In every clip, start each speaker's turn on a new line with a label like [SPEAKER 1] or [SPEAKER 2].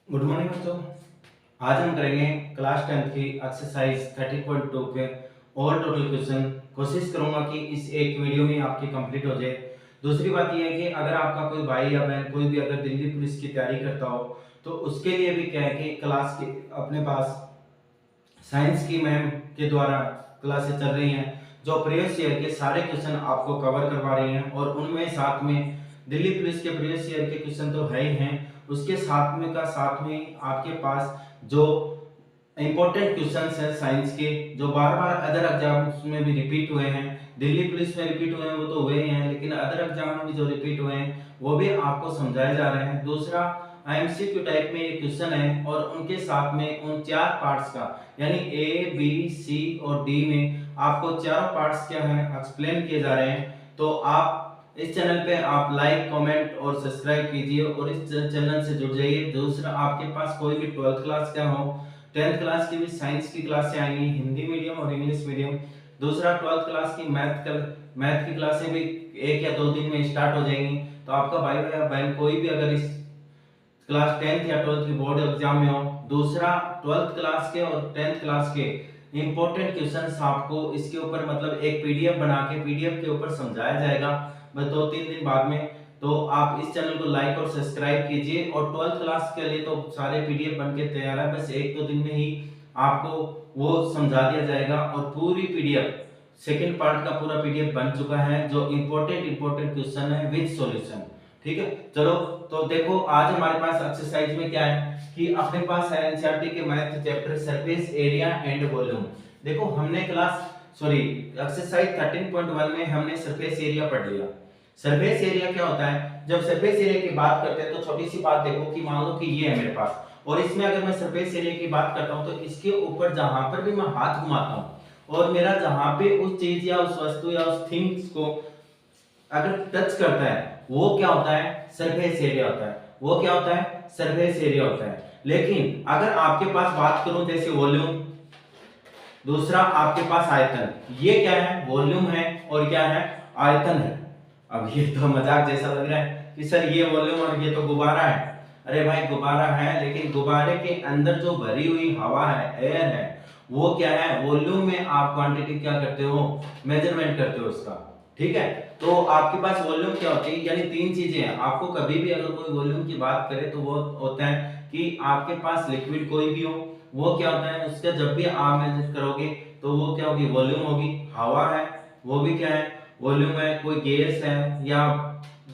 [SPEAKER 1] Good morning बच्चों। आज हम करेंगे क्लास 10th की एक्सरसाइज 30.2 के और टोटल क्वेश्चन। कोशिश करूंगा कि इस एक वीडियो में आपकी कंप्लीट हो जाए। दूसरी बात यह है कि अगर आपका कोई भाई या बहन कोई भी अगर दिल्ली पुलिस की तैयारी करता हो तो उसके लिए भी क्या है कि क्लास के अपने पास साइंस की मैम के द्वारा क्लासेस चल रही हैं जो प्रीवियस ईयर के सारे क्वेश्चन आपको कवर करवा रही हैं और उनमें साथ में दिल्ली पुलिस के प्रीवियस ईयर के क्वेश्चन तो है ही हैं, उसके साथ में आपके पास जो इंपॉर्टेंट क्वेश्चंस हैं साइंस के जो बार बार अदर एग्जाम्स में भी रिपीट हुए हैं। दिल्ली पुलिस में रिपीट हुए हैं वो तो हुए ही हैं, लेकिन अदर एग्जाम में भी जो रिपीट हुए हैं वो भी आपको समझाए जा रहे हैं। दूसरा एमसीक्यू टाइप में ये क्वेश्चन है और उनके साथ में उन चार पार्ट्स का यानी ए बी सी और डी में आपको चारों पार्ट्स क्या है एक्सप्लेन किए जा रहे हैं। तो आप इस चैनल पे आप लाइक कमेंट और सब्सक्राइब कीजिए और इस चैनल से जुड़ जाइए। दूसरा आपके पास कोई भी 12th क्लास का हो, 10th क्लास की भी साइंस की क्लासें आएंगी हिंदी मीडियम और इंग्लिश मीडियम। दूसरा 12th क्लास की मैथ की क्लासें भी 1 या 2 दिन में स्टार्ट हो जाएंगी। तो आपका भाई या बहन कोई भी अगर इस क्लास 10th या 12th की बोर्ड एग्जाम में हो, दूसरा 12th क्लास के और 10th क्लास के इंपॉर्टेंट क्वेश्चंस आपको इसके ऊपर मतलब एक पीडीएफ बना के पीडीएफ के ऊपर समझाया जाएगा बस 2-3 दिन बाद में। तो आप इस चैनल को लाइक और सब्सक्राइब कीजिए और 12th क्लास के लिए तो सारे पीडीएफ बनके तैयार है, बस 1-2 दिन में ही आपको वो समझा दिया जाएगा और पूरी पीडीएफ सेकंड पार्ट का पूरा पीडीएफ बन चुका है जो इंपॉर्टेंट क्वेश्चन है विद सॉल्यूशन। ठीक है, चलो तो देखो आज हमारे पास एक्सरसाइज में क्या है कि अपने पास है एनसीईआरटी के math chapter surface area and volume. देखो हमने एक्सरसाइज 13.1 में हमने सरफेस एरिया पढ़ लिया। सरफेस एरिया क्या होता है, जब सरफेस एरिया की बात करते हैं तो छोटी सी बात देखो कि मान लो कि ये है मेरे पास और इसमें अगर मैं सरफेस एरिया की बात करता हूं तो इसके ऊपर जहां पर भी मैं हाथ घुमाता हूं और मेरा जहां पे उस चीज या उस वस्तु या उस थिंग्स को अगर टच करता है वो क्या होता है, सरफेस एरिया होता है। वो क्या होता है, सरफेस एरिया होता है। लेकिन अगर आपके पास बात करूं जैसे वॉल्यूम, दूसरा आपके पास आयतन, ये क्या है, वॉल्यूम है और क्या है, आयतन है। अब ये तो मजाक जैसा लग रहा है कि सर ये वॉल्यूम और ये तो गुब्बारा है। अरे भाई गुब्बारा है लेकिन गुब्बारे के अंदर जो भरी हुई हवा है, एयर है, वो क्या है, वॉल्यूम में आप क्वांटिटी क्या करते हो, मेजरमेंट करते हो उसका। ठीक है, तो आपके पास वॉल्यूम क्या होती है, यानी 3 चीजें हैं। आपको कभी भी अगर कोई वॉल्यूम की बात करे तो वो होता है कि आपके पास लिक्विड कोई भी हो, वो क्या होता है, उसका जब भी आप मेजर करोगे तो वो क्या होगी, वॉल्यूम होगी। हवा है वो भी क्या है, वॉल्यूम है। कोई गैस है या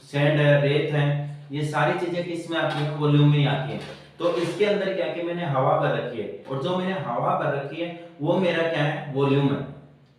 [SPEAKER 1] सैंड है, रेत है, ये सारी चीजें किस में आती है, वॉल्यूम में ही आती है। तो इसके अंदर क्या कि मैंने हवा भर रखी है और जो मैंने हवा भर रखी है वो मेरा क्या है, वॉल्यूम है।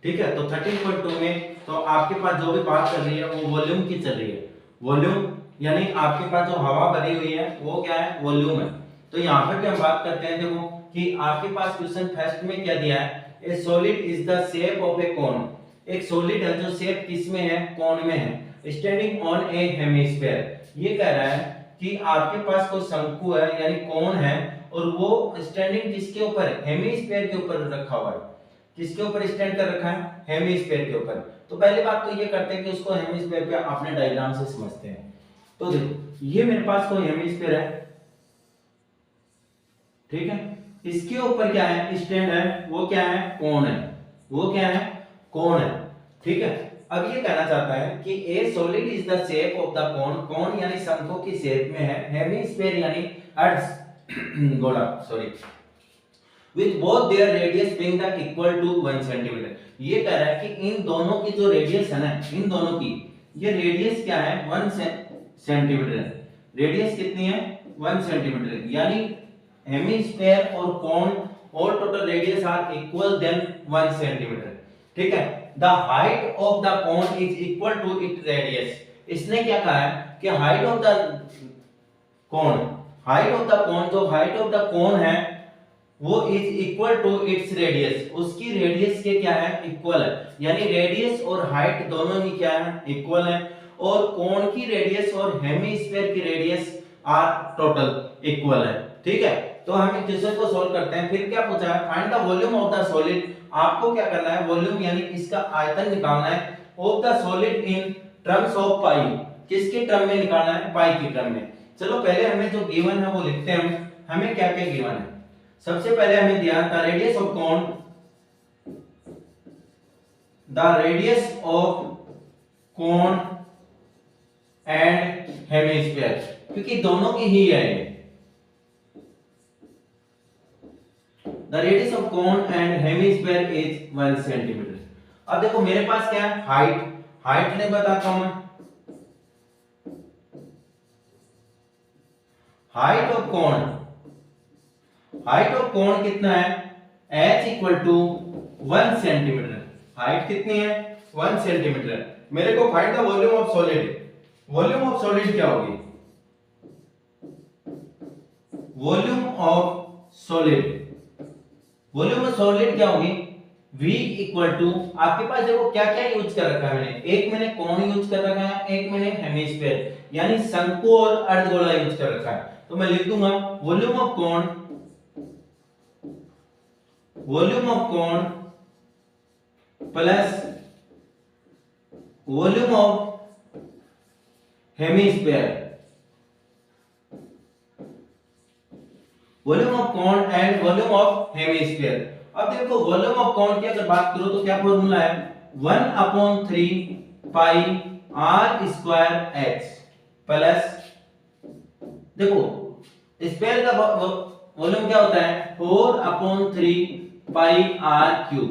[SPEAKER 1] ठीक है, तो 13.2 में तो आपके पास जो भी बात चल रही है वो वॉल्यूम की चल रही है। वॉल्यूम यानी आपके पास जो हवा भरी हुई है वो क्या है, वॉल्यूम है। तो यहाँ पर भी हम बात करते हैं, देखो कि आपके पास क्वेश्चन फर्स्ट में क्या दिया है, a solid is the shape of a cone. एक सॉलिड है जो शेप किस में है, कोन में है, स्टैंडिंग ऑन ए हेमिस्फीयर। ये कह रहा है कि आपके पास कोई शंकु है यानी कोन है और वो स्टैंडिंग किसके ऊपर है, हेमिस्फीयर के ऊपर रखा हुआ है। किसके ऊपर स्टैंड कर रखा है, हेमिस्फीयर के ऊपर। तो पहली बात तो ये करते हैं कि उसको हेमिस्फीयर पे अपने डायग्राम से समझते हैं। तो देखो ये मेरे पास कोई हेमिस्फीयर है, ठीक है, इसके ऊपर क्या है, स्टैंड है, वो क्या है, कोण है, वो क्या है, कोण है। ठीक है, अब ये कहना चाहता है कि a solid is the shape of the cone, cone यानी शंकु की शेप में है, हेमिस्फीयर यानी अर्थ गोला with both their radius being the equal to 1 centimetre. ये कह रहा है कि इन दोनों की जो रेडियस है ना, इन दोनों की ये रेडियस क्या है, 1 सेंटीमीटर है। रेडियस कितनी है, 1 सेंटीमीटर, यानी हेमिस्फीयर और कोन और total radius are equal then 1 centimetre. ठीक है, the height of the cone is equal to it radius. इसने क्या कहा है कि हाइट ऑफ द कोन, जो हाइट ऑफ द कोन है वो is equal to its radius, उसकी रेडियस के क्या है, इक्वल है। यानी रेडियस और हाइट दोनों ही क्या है, इक्वल है। और कोण की रेडियस और हेमिस्फीयर की रेडियस आर टोटल इक्वल है। ठीक है, तो हम इस क्वेश्चन को सॉल्व करते हैं। फिर क्या पूछा है, find the volume of the solid. आपको क्या करना है, वॉल्यूम यानी इसका आयतन निकालना है, of the solid in terms of pi. किसके टर्म में निकालना है, पाई के टर्म में। चलो पहले हमें जो गिवन है वो लिखते हैं हम। हमें क्या क्या गिवन है। सबसे पहले हमें दिया the radius of cone and hemisphere, क्योंकि दोनों की ही है ये। The radius of cone and hemisphere is 1 centimetre. अब देखो मेरे पास क्या है, हाइट नहीं बताता हूं मैं। हाइट ऑफ कोण कितना है, h equal to 1 centimetre. Height कितनी है, 1 सेंटीमीटर। मेरे को find the volume of solid. Volume of solid क्या होगी, वॉल्यूम ऑफ सॉलिड क्या होगी, V इक्वल टू, आपके पास देखो क्या क्या यूज कर रखा है मैंने, एक मैंने कोण यूज कर रखा है, एक मैंने हेमिस्फीयर यानी शंकु और अर्धगोला यूज कर रखा है। तो मैं लिख दूंगा वॉल्यूम ऑफ कोण plus volume of hemisphere, volume of कोण एंड वॉल्यूम ऑफ हेमिस्फीयर। अब देखो वॉल्यूम ऑफ कोण की अगर बात करो तो क्या फॉर्मूला है, 1/3 pi r square h plus, देखो स्फीयर का वॉल्यूम क्या होता है, 4/3 पाई r क्यूब।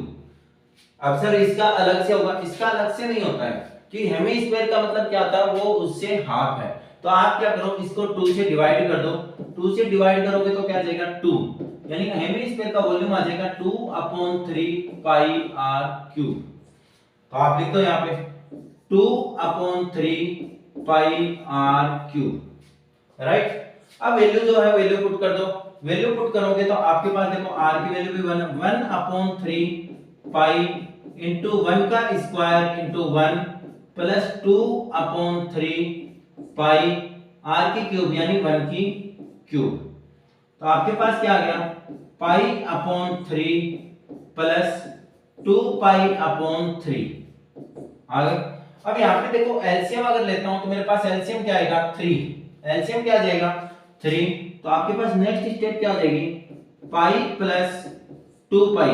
[SPEAKER 1] अब सर इसका अलग से होगा, इसका अलग से नहीं होता है कि हेमिस्फीयर का मतलब क्या होता है, वो उससे हाफ है। तो आप क्या करो, इसको 2 से डिवाइड कर दो, 2 से डिवाइड करोगे तो क्या आ जाएगा 2, यानी हेमिस्फीयर का वॉल्यूम आ जाएगा 2/3 पाई r क्यूब। तो आप लिख दो यहाँ पे 2/3 पाई r क्यूब, राइट। अब वैल्यू जो है वैल्यू पुट कर दो, वैल्यू पुट करोगे तो आपके पास देखो r की वैल्यू भी 1/3 पाई इंटू 1 का स्क्वायर इंटू 1 प्लस 2/3 पाई r की क्यूब यानी 1 की क्यूब। तो आपके पास क्या आ गया, पाई/3 प्लस 2 पाई/3 आ गया। अब यहाँ पे देखो एलसीएम अगर लेता हूं तो मेरे पास एलसीएम क्या आएगा, 3। एलसीएम क्या आ जाएगा 3। तो आपके पास नेक्स्ट स्टेप क्या आ जाएगी, पाई प्लस 2 पाई,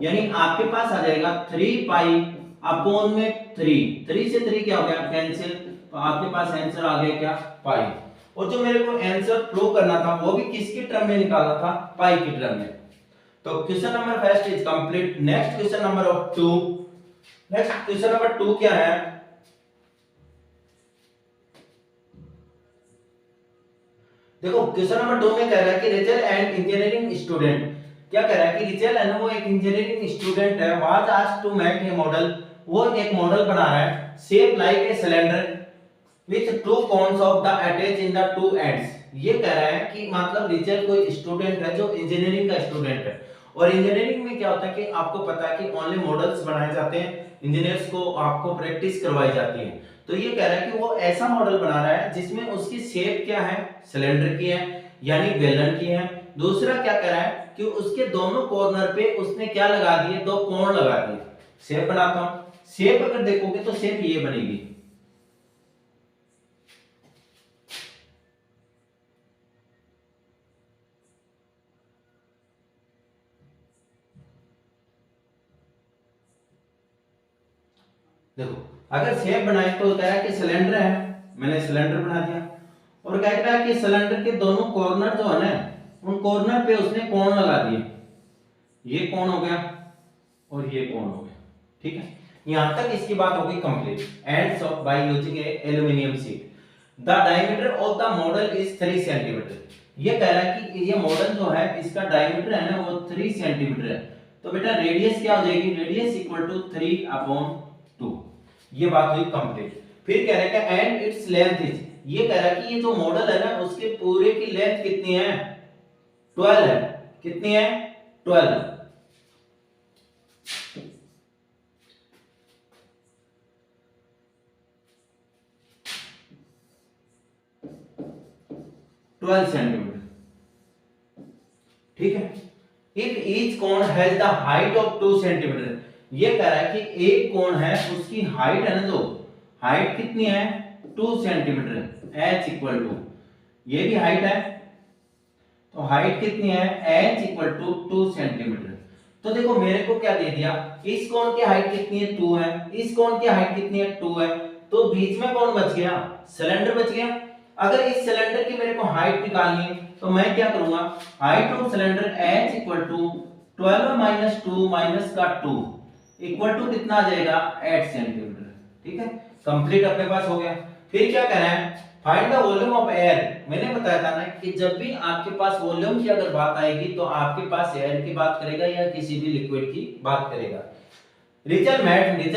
[SPEAKER 1] यानी आपके पास आ जाएगा 3 पाई अपॉन में 3 से 3 क्या हो गया कैंसिल। तो आपके पास आंसर आ गया क्या, पाई। और जो मेरे को आंसर प्रूव करना था वो भी किसके टर्म में निकालना था, पाई की टर्म में। तो question number first is complete. Next question number 2, next question number 2 क्या है, देखो क्वेश्चन नंबर 2 में कह रहा है कि रिचल एंड इंजीनियरिंग स्टूडेंट, क्या कह रहा है कि रिचल है ना, वो एक इंजीनियरिंग स्टूडेंट है, was asked to make a model, वो एक मॉडल बना रहा है, shape like a cylinder with 2 cones of the attach in the 2 ends. ये कह रहा है कि मतलब रिचल कोई स्टूडेंट है जो इंजीनियरिंग का स्टूडेंट है, और इंजीनियरिंग में क्या होता है कि आपको पता है कि ओनली मॉडल्स बनाए जाते हैं, इंजीनियर्स को आपको प्रैक्टिस करवाई जाती है। तो ये कह रहा है कि वो ऐसा मॉडल बना रहा है जिसमें उसकी शेप क्या है, सिलेंडर की है यानी बेलन की है। दूसरा क्या कह रहा है कि उसके दोनों कॉर्नर पे उसने क्या लगा दिए, 2 कोण लगा दिए। शेप बनाता हूं, शेप अगर देखोगे तो शेप ये बनेगी, देखो अगर शेप बनाए तो कह रहा है कि सिलेंडर है, मैंने सिलेंडर बना दिया, और कह रहा है कि सिलेंडर के दोनों कॉर्नर जो है ना, उन कॉर्नर पे उसने कोण लगा दिए, ये कोण हो गया और ये कोण हो गया, ठीक है। यहां तक इसकी बात होगी complete. Ends of by using A aluminium sheet, the diameter of the model is 3 centimetre. ये कह रहा है कि ये मॉडल जो है इसका डायमीटर है ना वो 3 सेंटीमीटर है। तो बेटा रेडियस क्या हो जाएगी, रेडियस इक्वल टू 3/2। ये बात हुई कंप्लीट। फिर कह रहा है एंड इट्स लेंथ इज, ये कह रहा है कि ये जो मॉडल है ना उसके पूरे की लेंथ कितनी है, 12 है। कितनी है, 12। सेंटीमीटर, ठीक है। इफ ईच कोण has the height of 2 centimetre, ये कह रहा है कि एक कोण है उसकी हाइट है ना, जो हाइट कितनी है 2 सेंटीमीटर, h इक्वल टू, ये भी हाइट है। तो हाइट कितनी है h इक्वल टू 2 सेंटीमीटर। तो देखो मेरे को क्या दे दिया, इस कोण की हाइट कितनी है 2 है, इस कोण की हाइट कितनी है 2 है, तो बीच में कौन बच गया, सिलेंडर बच गया। अगर इस सिलेंडर की मेरे को हाइट निकालनी है तो मैं क्या करूंगा, height of cylinder h equal to 12 minus 2 minus का 2 इक्वल टू कितना आ जाएगा 8 सेंटीमीटर। ठीक है, कंप्लीट अपने पास हो गया। फिर क्या करना है, find the volume of air. मैंने बताया था ना कि जब भी आपके पास वॉल्यूम की अगर बात आएगी तो आपके पास एयर की बात करेगा या किसी भी लिक्विड की बात करेगा। रिचल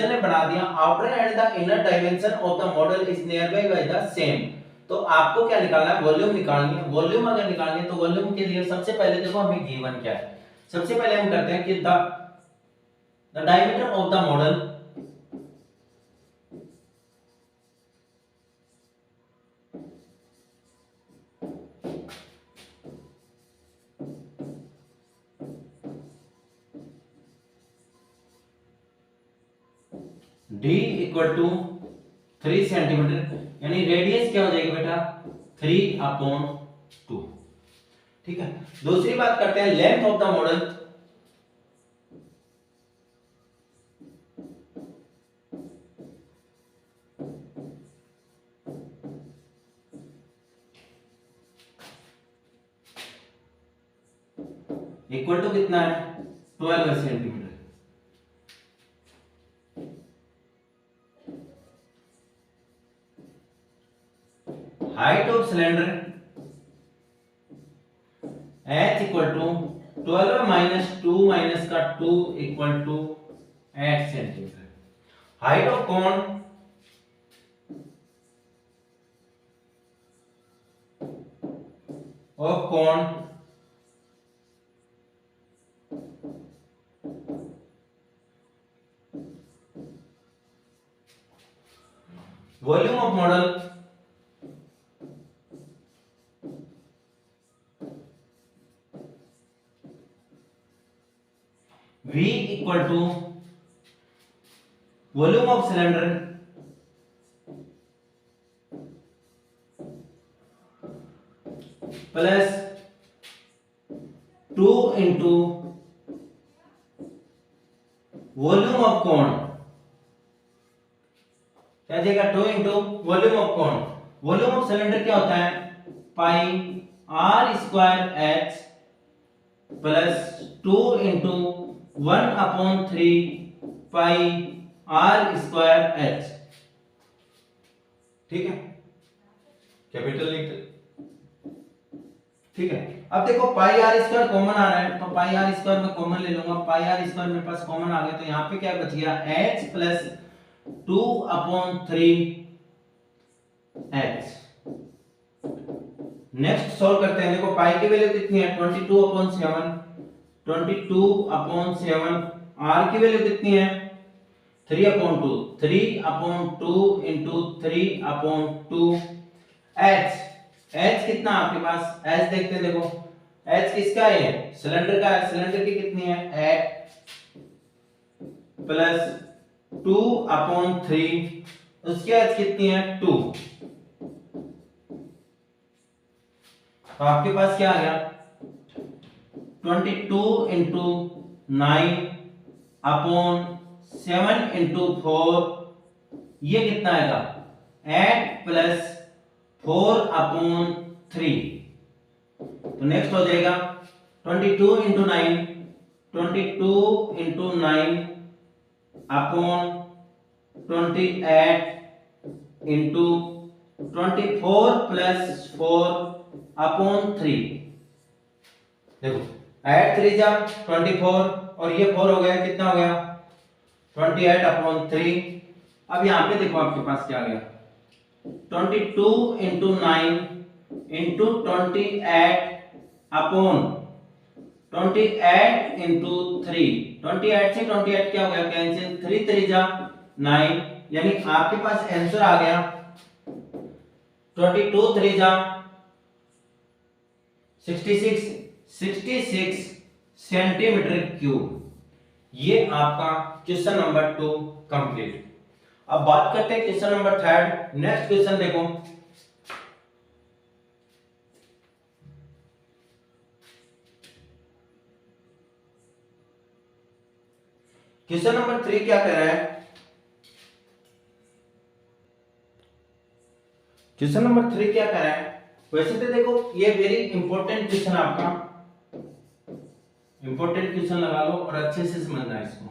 [SPEAKER 1] ने बना दिया outer and the inner dimension of the model is near by the same. तो आपको क्या निकालना है, वॉल्यूम निकालनी है। वॉल्यूम अगर निकालनी है तो वॉल्यूम के लिए सबसे पहले देखो हमें गिवन क्या है। सबसे पहले हम करते हैं कि the diameter of the model d equal to 3 centimetre, यानी रेडियस क्या हो जाएगी बेटा 3/2। ठीक है, दूसरी बात करते हैं length of the model. Equal to कितना है 12 centimetre. Height of cylinder h equal to 12 minus 2 minus का 2 equal to 8 centimetre. Height of cone volume of model V equal to volume of cylinder plus 2 into volume of cone. क्या जाएगा 2 into volume of cone. Volume of cylinder क्या होता है pi r square h plus 2 into 1/3 pi r square h। ठीक है, capital लिख। ठीक है, अब देखो पाई आर स्क्वायर कॉमन आ रहा है तो पाई आर स्क्वायर में कॉमन ले लूंगा। पाई आर स्क्वायर मेरे पास कॉमन आ गया तो यहाँ पे क्या बच गया h plus 2/3 h। Next solve करते हैं। देखो पाई की वैल्यू कितनी है 22/7, 22/7। r की वैल्यू कितनी है 3/2, 3/2 इंटू 3/2 h। h कितना आपके पास, h देखते हैं। देखो h किसका है, सिलेंडर का है। सिलेंडर की कितनी है 8 प्लस 2/3, उसकी h कितनी है 2। तो आपके पास क्या आ गया 22 इंटू 9/7 इंटू 4, ये कितना आएगा 8 प्लस 4/3। तो नेक्स्ट हो जाएगा 22 इंटू 9, 22 इंटू 9/28 इंटू 24 प्लस 4/3। देखो 8 3 जा 24 और ये 4 हो गया, कितना हो गया 28/3। अब यहाँ पे देखो आपके पास क्या आ गया 22 इंटू 9 इंटू 28/28 इंटू 3। 28 से 28 क्या हो गया कैंसिल, 3 3 जा 9, यानी आपके पास आंसर आ गया 22 3 जा 66 सेंटीमीटर क्यूब। ये आपका क्वेश्चन नंबर 2 कंप्लीट। अब बात करते हैं क्वेश्चन नंबर 3। नेक्स्ट क्वेश्चन देखो, क्वेश्चन नंबर 3 क्या कह रहा है, क्वेश्चन नंबर 3 क्या कह रहा है। वैसे तो देखो ये वेरी इंपॉर्टेंट क्वेश्चन आपका, इंपॉर्टेंट क्वेश्चन लगा लो और अच्छे से समझना है इसको,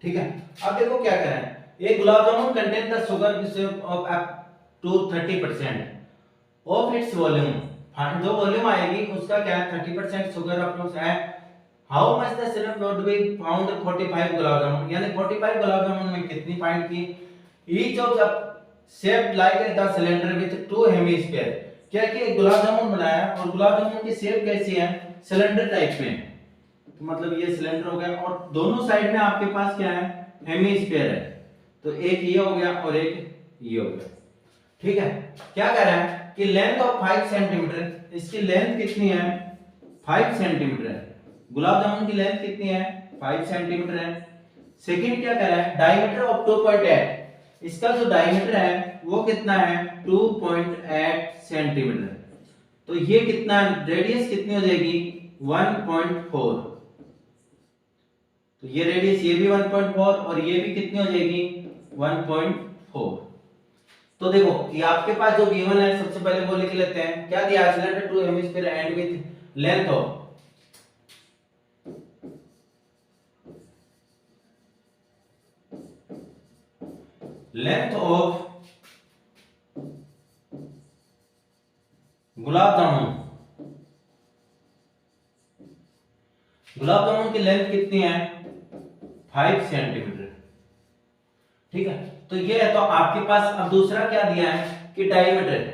[SPEAKER 1] ठीक है। अब देखो क्या कह रहा है, एक gulab jamun contain the sugar of up to 30% of its volume, जो वॉल्यूम आएगी उसका क्या है 30% शुगर अप्रोक्स है। How much the syrup would be found 45 gulab jamun, यानी 45 गुलाब जामुन में कितनी पाइंट की, each of the shaped like the cylinder with two hemisphere, क्या कि एक गुलाब जामुन बनाया और गुलाब जामुन की शेप कैसी है, सिलेंडर टाइप में, तो मतलब ये सिलेंडर हो गया और दोनों साइड में आपके पास क्या है हेमिस्फीयर है, तो एक ये हो गया और एक ये हो गया, ठीक है। क्या कह रहा है कि लेंथ ऑफ 5 सेंटीमीटर, इसकी लेंथ कितनी है 5 सेंटीमीटर है, गुलाब जामुन की लेंथ कितनी है 5 सेंटीमीटर है। सेकंड क्या कह रहा है, डायमीटर ऑफ 2.8, इसका जो डायमीटर है वो कितना है 2.8 सेंटीमीटर, तो ये कितना रेडियस कितनी हो जाएगी 1.4, तो ये रेडियस ये भी 1.4 और ये भी कितनी हो जाएगी 1.4। तो देखो ये आपके पास जो गिवन है सबसे पहले वो लिख लेते हैं, क्या दिया है cylinder two hemisphere and with length of, length of gulab jamun, gulab jamun की लेंथ कितनी है 5 सेंटीमीटर, ठीक है। तो ये है, तो आपके पास अब दूसरा क्या दिया है कि diameter,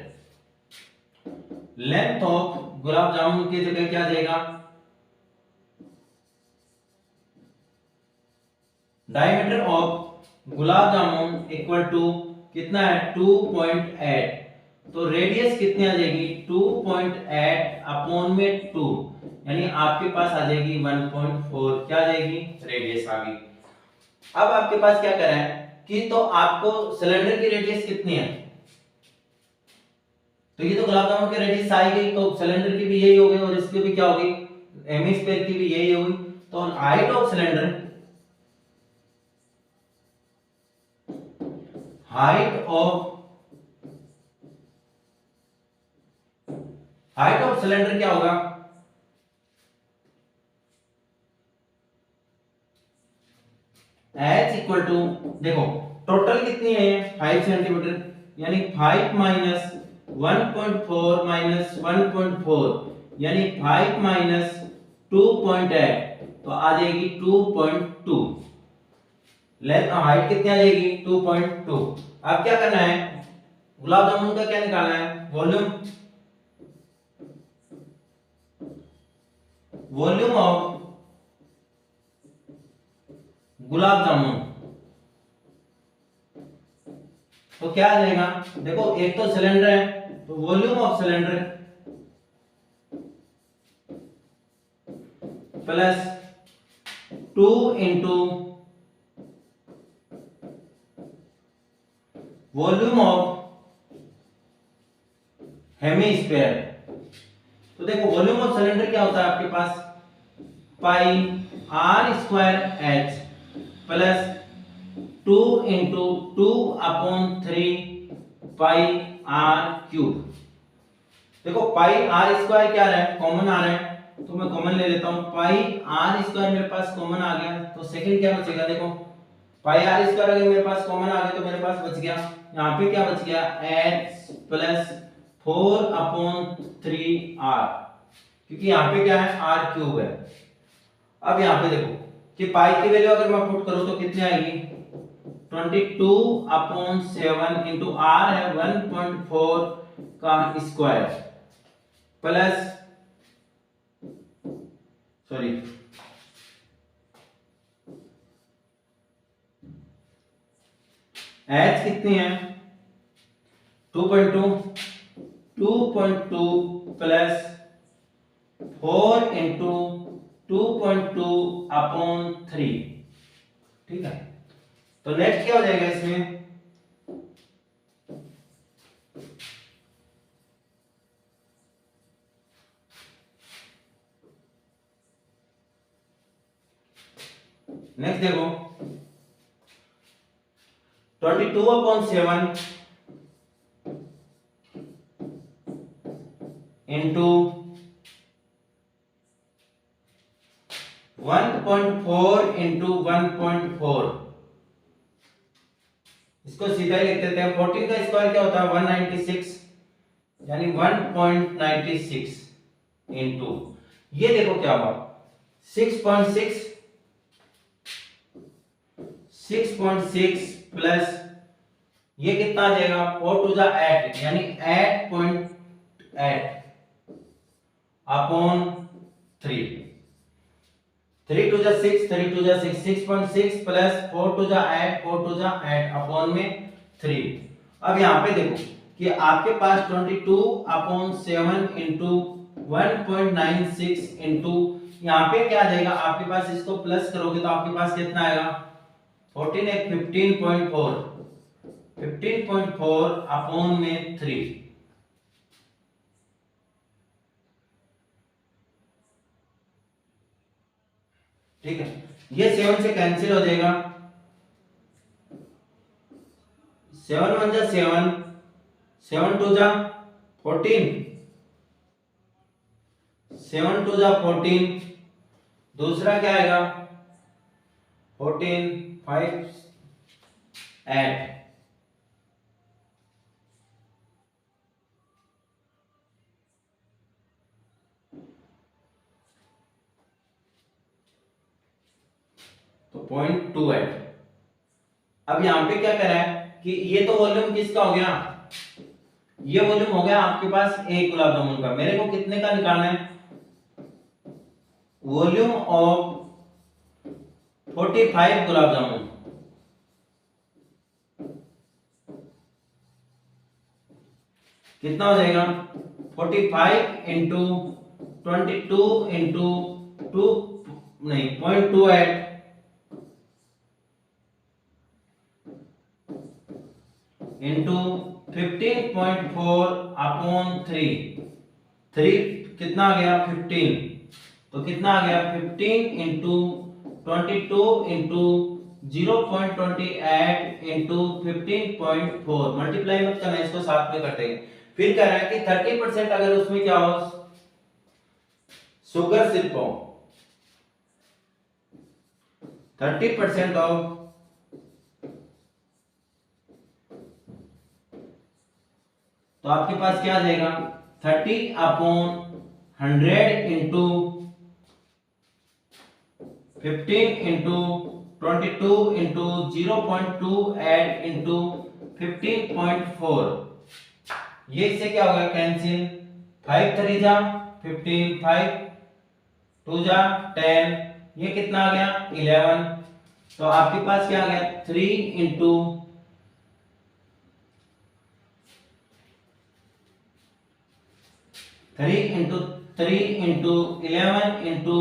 [SPEAKER 1] length of gulab jamun की जगह क्या जाएगा diameter of gulab jamun equal to कितना है 2.8, तो रेडियस कितनी आ जाएगी 2.8 अपॉन में 2, यानी आपके पास आ जाएगी 1.4, क्या आ जाएगी रेडियस आ गई। अब आपके पास क्या करा है कि तो आपको सिलेंडर की रेडियस कितनी है, तो ये तो गुलाब जामुन की रेडियस आई गई, तो सिलेंडर की भी यही हो गई और इसकी भी क्या होगी हेमिस्फीयर की भी यही होगी, तो height of cylinder, height of cylinder क्या होगा h इक्वल टू, देखो टोटल कितनी है 5 सेंटीमीटर, यानी 5 माइनस 1.4 माइनस 1.4, यानी 5 माइनस 2.8, तो आ जाएगी 2.2, लेंथ हाइट कितनी आ जाएगी 2.2। अब क्या करना है, गुलाब जामुन का क्या निकालना है वॉल्यूम, वॉल्यूम ऑफ गुलाब जामुन, तो क्या आ जाएगा, देखो एक तो सिलेंडर है तो volume of cylinder plus 2 into volume of hemisphere, तो देखो वॉल्यूम ऑफ सिलेंडर क्या होता है आपके पास pi are square H plus 2 into 2/3 pi r cube, देखो पाई आर स्क्वायर क्या आ रहा है कॉमन आ रहा है, तो मैं कॉमन ले लेता हूं, पाई आर स्क्वायर मेरे पास कॉमन आ गया, तो सेकंड क्या बचेगा, देखो पाई आर स्क्वायर अगर मेरे पास कॉमन आ गया तो मेरे पास बच गया यहाँ पे क्या बच गया h प्लस 4/3 r, क्योंकि यहाँ पे क्या है r क्यूब है। अब यहाँ पे देखो कि पाई की वैल्यू अगर मैं पुट करूं तो कितनी आएगी 22/7 इंटू r है 1.4 का स्क्वायर प्लस सॉरी h कितनी है 2.2 प्लस 4 इंटू 2.2/3, ठीक है। तो नेक्स्ट क्या हो जाएगा इसमें नेक्स्ट देखो 22/7 इंटू 1.4 इंटू 1.4, इसको सीधा ही लिख देते हैं। 14 का स्क्वायर क्या होता है 196, यानी 1.96 इंटू ये देखो क्या हुआ 6.6 प्लस ये कितना आ जाएगा 4 टू द 8, यानी 8.8 upon 3, 3 to the 6, 3 to the 6, 6.6 plus 4 to the 8, 4 to the 8 upon में 3। अब यहाँ पे देखो कि आपके पास 22/7 इंटू 1.96 इंटू यहाँ पे क्या आ जाएगा आपके पास, इसको प्लस करोगे तो आपके पास कितना आएगा 14 है 15.4, 15.4 अपॉन में 3। ठीक है, ये 7 से कैंसिल हो जाएगा, 7 1 जा 7, 7 2 जा 14, 7 2 जा 14, दूसरा क्या आएगा 14 5 8, तो 0.28। अब यहां पे क्या करा है कि ये तो वॉल्यूम किसका हो गया, ये वॉल्यूम हो गया आपके पास एक गुलाब जामुन का। मेरे को कितने का निकालना है, वॉल्यूम ऑफ 45 गुलाब जामुन। कितना हो जाएगा 45 इंटू 22 इंटू 2 नहीं 0.28 इंटू 15.4 अपॉन 3, 3 कितना आ गया 15, तो कितना आ गया 15 इंटू 22 इंटू 0.28 इंटू 15.4, मल्टीप्लाई मत करना, इसको साथ में कटेंगे। फिर कह रहा है कि 30% अगर उसमें क्या हो शुगर सिरप हो, 30% ऑफ तो आपके पास क्या आ जाएगा 30/100 इंटू 15 इंटू 22 इंटू 0.28 इंटू 15.4, ये इससे क्या होगा कैंसिल, 5 3 जा 15, 5 2 जा 10, ये कितना आ गया 11, तो आपके पास क्या आ गया 3 into 11 into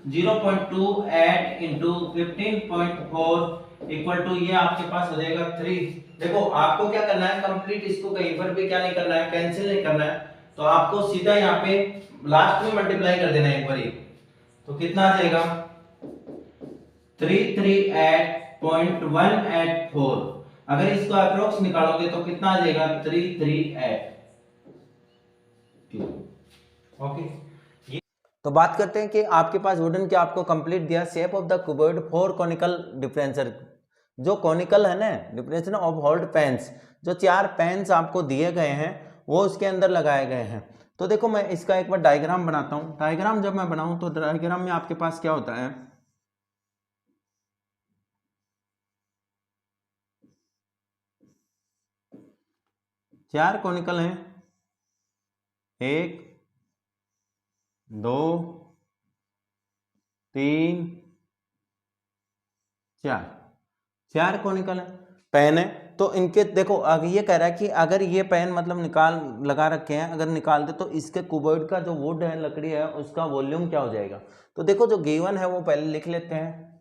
[SPEAKER 1] 0.28 into 15.4 equal to ये आपके पास हो जाएगा 3। देखो आपको क्या करना है कंप्लीट, इसको कहीं पर भी क्या नहीं करना है कैंसिल नहीं करना है, तो आपको सीधा यहाँ पे लास्ट में मल्टीप्लाई कर देना है एक बार, तो कितना आ जाएगा 338.184। अगर इसको अप्रोक्स निकालोगे तो कितना आ जाएगा 338। ओके, तो बात करते हैं कि आपके पास वुडन के आपको कंप्लीट दिया shape of the cuboid 4 conical डिफरेंसर, जो कॉनिकल है ना डिफरेंसर ऑफ होल्ड पेन्स, जो 4 पेन्स आपको दिए गए हैं वो उसके अंदर लगाए गए हैं। तो देखो मैं इसका एक बार डायग्राम बनाता हूं। डायग्राम जब मैं बनाऊं तो डायग्राम में आपके पास क्या होता है, चार कॉनिकल हैं, 1 2 3 4, 4 कॉनिकल है, पेन है। तो इनके देखो आगे ये कह रहा है कि अगर ये पेन मतलब निकाल लगा रखे हैं, अगर निकाल दे तो इसके क्यूबॉइड का जो वुड है लकड़ी है उसका वॉल्यूम क्या हो जाएगा। तो देखो जो गिवन है वो पहले लिख लेते हैं,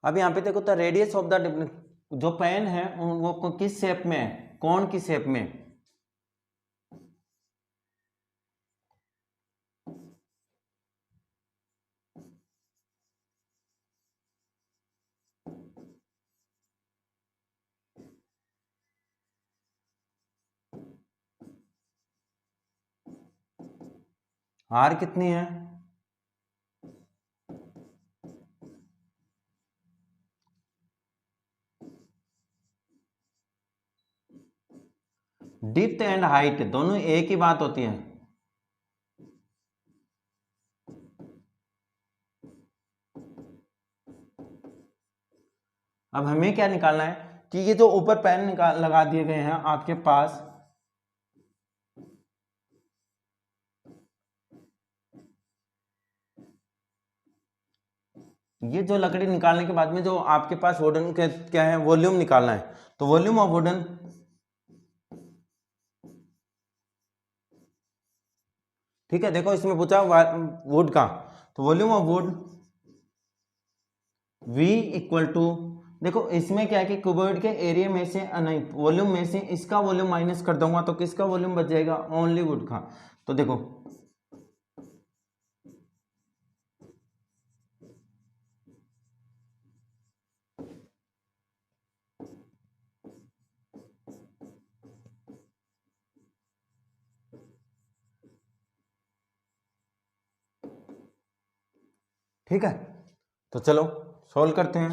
[SPEAKER 2] अब यहाँ पे देखो तो रेडियस ऑफ द जो पेन है वो किस शेप में है, कौन की शेप में। आर कितनी है, डिप्थ एंड हाइट दोनों एक ही बात होती है। अब हमें क्या निकालना है कि ये जो ऊपर पेन निकाल लगा दिए गए हैं आपके पास, ये जो लकड़ी निकालने के बाद में जो आपके पास वुडन के क्या है वॉल्यूम निकालना है, तो वॉल्यूम ऑफ वुडन, ठीक है। देखो इसमें पूछा वुड का, तो volume of wood V equal to, देखो इसमें क्या है कि क्यूबॉइड के एरिया में से नहीं वॉल्यूम में से इसका वॉल्यूम माइनस कर दूंगा तो किसका वॉल्यूम बच जाएगा, ओनली वुड का। तो देखो ठीक है, तो चलो सॉल्व करते हैं।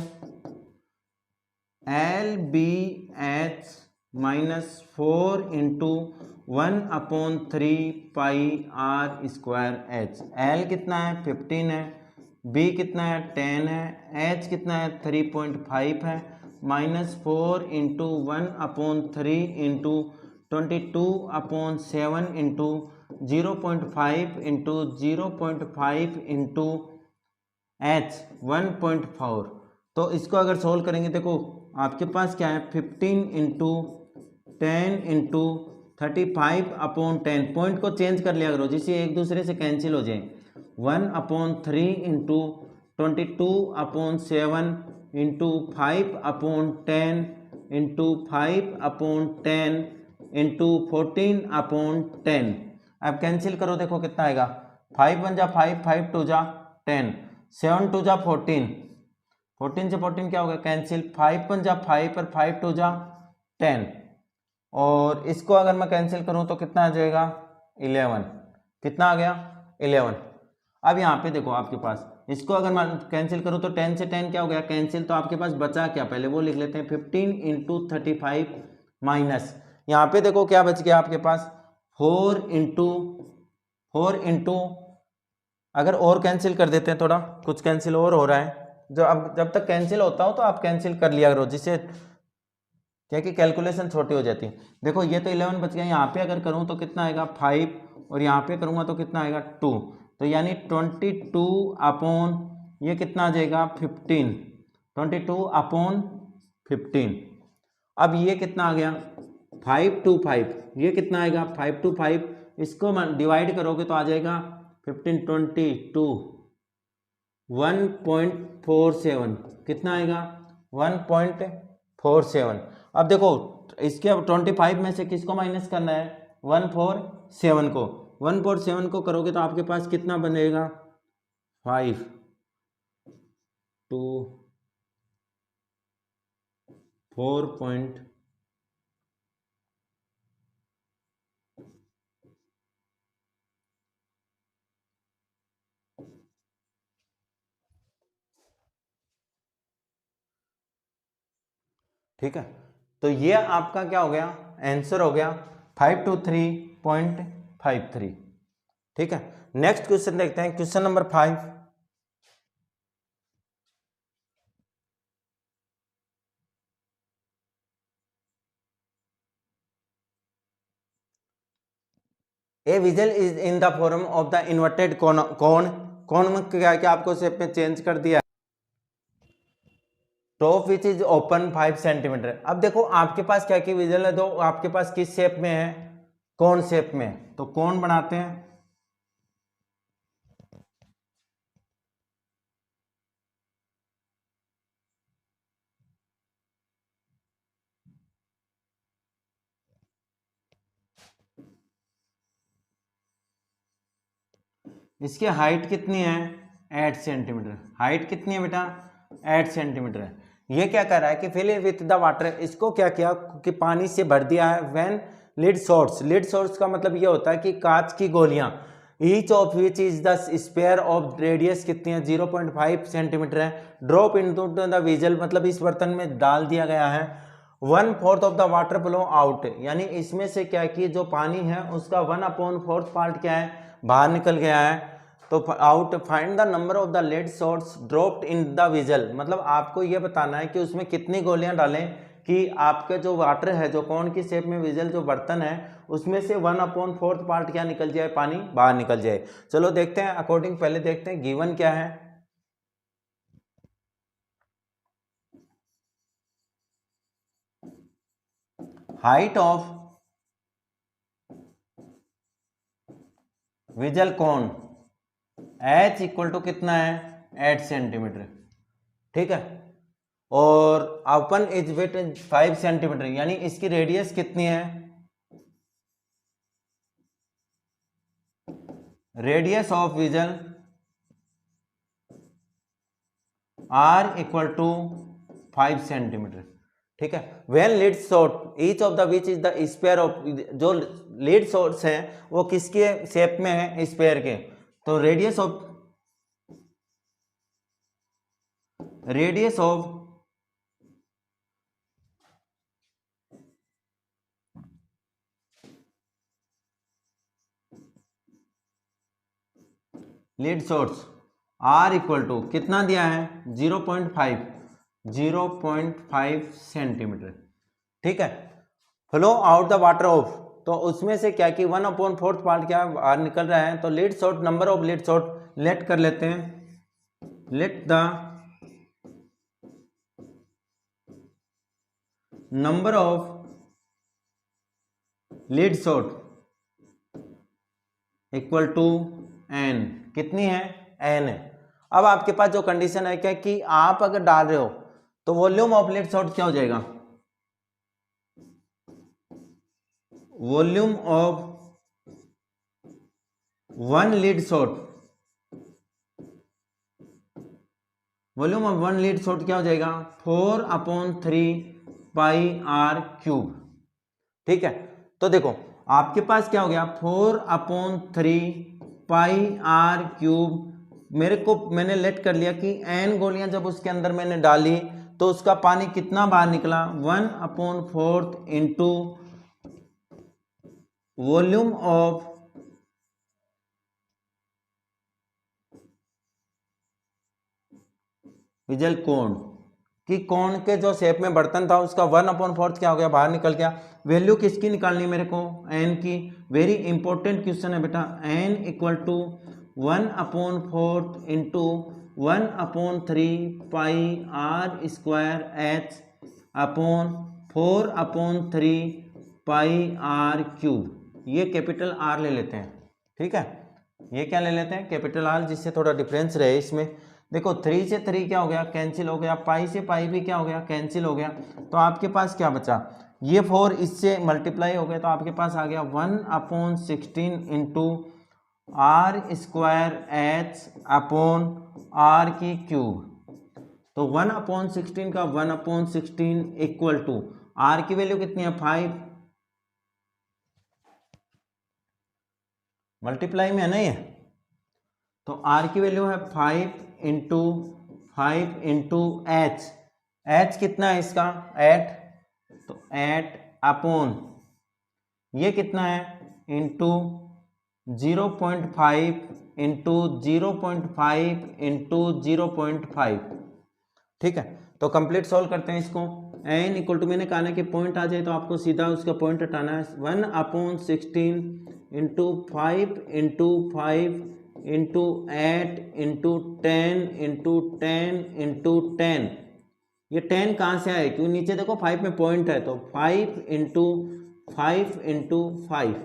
[SPEAKER 2] एल बी एच माइनस 4 × 1/3 पाई r² एच। एल कितना है 15 है, बी कितना है 10 है, एच कितना है 3.5 है, -4 × 1/3 × 22/7 × 0.5 × 0.5 × h 1.4। तो इसको अगर सोल्व करेंगे देखो आपके पास क्या है 15 × 10 × 35/10। पॉइंट को चेंज कर लिया करो जिससे एक दूसरे से कैंसिल हो जाए। 1/3 × 22/7 × 5/10 × 5/10 × 14/10। अब कैंसिल करो देखो कितना आएगा, 5 1 जा 5, 5 2 जा 10, 7 2 जा 14, 14 से 14 क्या होगा कैंसिल, 5 1 जा 5 और 5 2 जा 10, और इसको अगर मैं कैंसिल करूं तो कितना आ जाएगा 11। कितना आ गया 11। अब यहाँ पे देखो आपके पास इसको अगर मैं कैंसिल करूं तो 10 से 10 क्या हो गया कैंसिल, तो आपके पास बचा क्या पहले वो लिख लेते हैं 15 × 35 माइनस, यहाँ पे देखो क्या बच गया आपके पास 4 × अगर और कैंसिल कर देते हैं, थोड़ा कुछ कैंसिल और हो रहा है, जो अब जब तक कैंसिल होता हो तो आप कैंसिल कर लिया करो जिससे क्या कि कैलकुलेशन छोटी हो जाती है। देखो ये तो 11 बच गया, यहाँ पे अगर करूँ तो कितना आएगा 5, और यहाँ पे करूँगा तो कितना आएगा 2, तो यानी 22 ये कितना आ जाएगा 15, 22/15। अब ये कितना आ गया 5 2 5, ये कितना आएगा 5 2 5, इसको डिवाइड करोगे तो आ जाएगा 15 22 1.47, कितना आएगा 1.47। अब देखो इसके अब 25 में से किसको माइनस करना है 147 को, 147 को करोगे तो आपके पास कितना बनेगा 5 2 4. ठीक है, तो ये आपका क्या हो गया आंसर हो गया 523.53। ठीक है, नेक्स्ट क्वेश्चन देखते हैं, question number 5। A vigil is in the form of the inverted कौन में क्या क्या आपको शेप में चेंज कर दिया, top which is open 5 centimetre. अब देखो आपके पास क्या क्या विजल है, तो आपके पास किस शेप में है कौन शेप में, तो कौन बनाते हैं, इसकी हाइट कितनी है 8 सेंटीमीटर। हाइट कितनी है बेटा 8 सेंटीमीटर है। ये क्या कर रहा है कि फिल विथ द वाटर, इसको क्या किया कि पानी से भर दिया है। When lead shots, lead shots का मतलब ये होता है कि कांच की गोलियां, each of which is the sphere of radius कितनी है 0.5 सेंटीमीटर है, ड्रॉप इनटू द विजल, मतलब इस बर्तन में डाल दिया गया है। 1/4 of the water flow out, यानी इसमें से क्या कि जो पानी है उसका 1/4 पार्ट क्या है बाहर निकल गया है। तो out find the number of the lead shots dropped in the vessel, मतलब आपको यह बताना है कि उसमें कितनी गोलियां डालें कि आपका जो वाटर है, जो कौन की शेप में विजल जो बर्तन है, उसमें से 1/4 पार्ट क्या निकल जाए, पानी बाहर निकल जाए। चलो देखते हैं अकॉर्डिंग, पहले देखते हैं गिवन क्या है। Height of vessel cone h equal to कितना है 8 सेंटीमीटर, ठीक है, और ओपन इज विथ 5 सेंटीमीटर, यानी इसकी रेडियस कितनी है, radius of vessel r equal to 5 centimetre, ठीक है। When lead shot each of the which is the sphere of, जो लिड शॉट्स हैं वो किसके शेप में है स्पेयर के, तो radius of lead shots are equal to कितना दिया है 0.5 सेंटीमीटर, ठीक है। Flow out the water of, तो उसमें से क्या कि 1/4 पार्ट क्या बाहर निकल रहा है, तो lead shot, number of lead shot let कर लेते हैं, let the number of lead shot equal to n, कितनी है n है। अब आपके पास जो कंडीशन है क्या कि आप अगर डाल रहे हो तो वॉल्यूम ऑफ लीड शॉट क्या हो जाएगा, volume of one lead shot, volume of one lead shot क्या हो जाएगा 4/3 पाई r क्यूब, ठीक है। तो देखो आपके पास क्या हो गया 4/3 पाई r क्यूब, मैंने लेट कर लिया कि n गोलियां जब उसके अंदर मैंने डाली तो उसका पानी कितना बाहर निकला 1/4 इंटू वॉल्यूम ऑफ विजल कोन, कि कोन के जो शेप में बर्तन था उसका 1/4 क्या हो गया बाहर निकल गया। वैल्यू किसकी निकालनी है मेरे को n की, वेरी इंपॉर्टेंट क्वेश्चन है बेटा। n equal to 1/4 into 1/3 pi r square h upon 4/3 pi r cube, ये कैपिटल R ले लेते हैं, ठीक है। ये क्या ले लेते हैं कैपिटल R, जिससे थोड़ा डिफरेंस रहे इसमें। देखो 3 से 3 क्या हो गया कैंसिल हो गया, पाई से पाई भी क्या हो गया कैंसिल हो गया, तो आपके पास क्या बचा, ये 4 इससे मल्टीप्लाई हो गया, तो आपके पास आ गया 1/16 into r square h upon r की क्यूब। तो 1/16 का 1/16 इक्वल टू r की वैल्यू कितनी है 5, मल्टीप्लाई में है ना ये, तो r की वैल्यू है 5 इंटू h कितना है इसका 8, तो 8 अपॉन ये कितना है इंटू 0.5 इंटू 0.5 इंटू 0.5, ठीक है। तो कंप्लीट सॉल्व करते हैं इसको। n इक्वल टू, मैंने कहा ना कि पॉइंट आ जाए तो आपको सीधा उसका पॉइंट हटाना है, 1/16 into 5 into 5 into 8 into 10 into 10 into 10, ये 10 कहाँ से आए, क्योंकि नीचे देखो 5 में पॉइंट है, तो 5 इंटू 5 इंटू 5,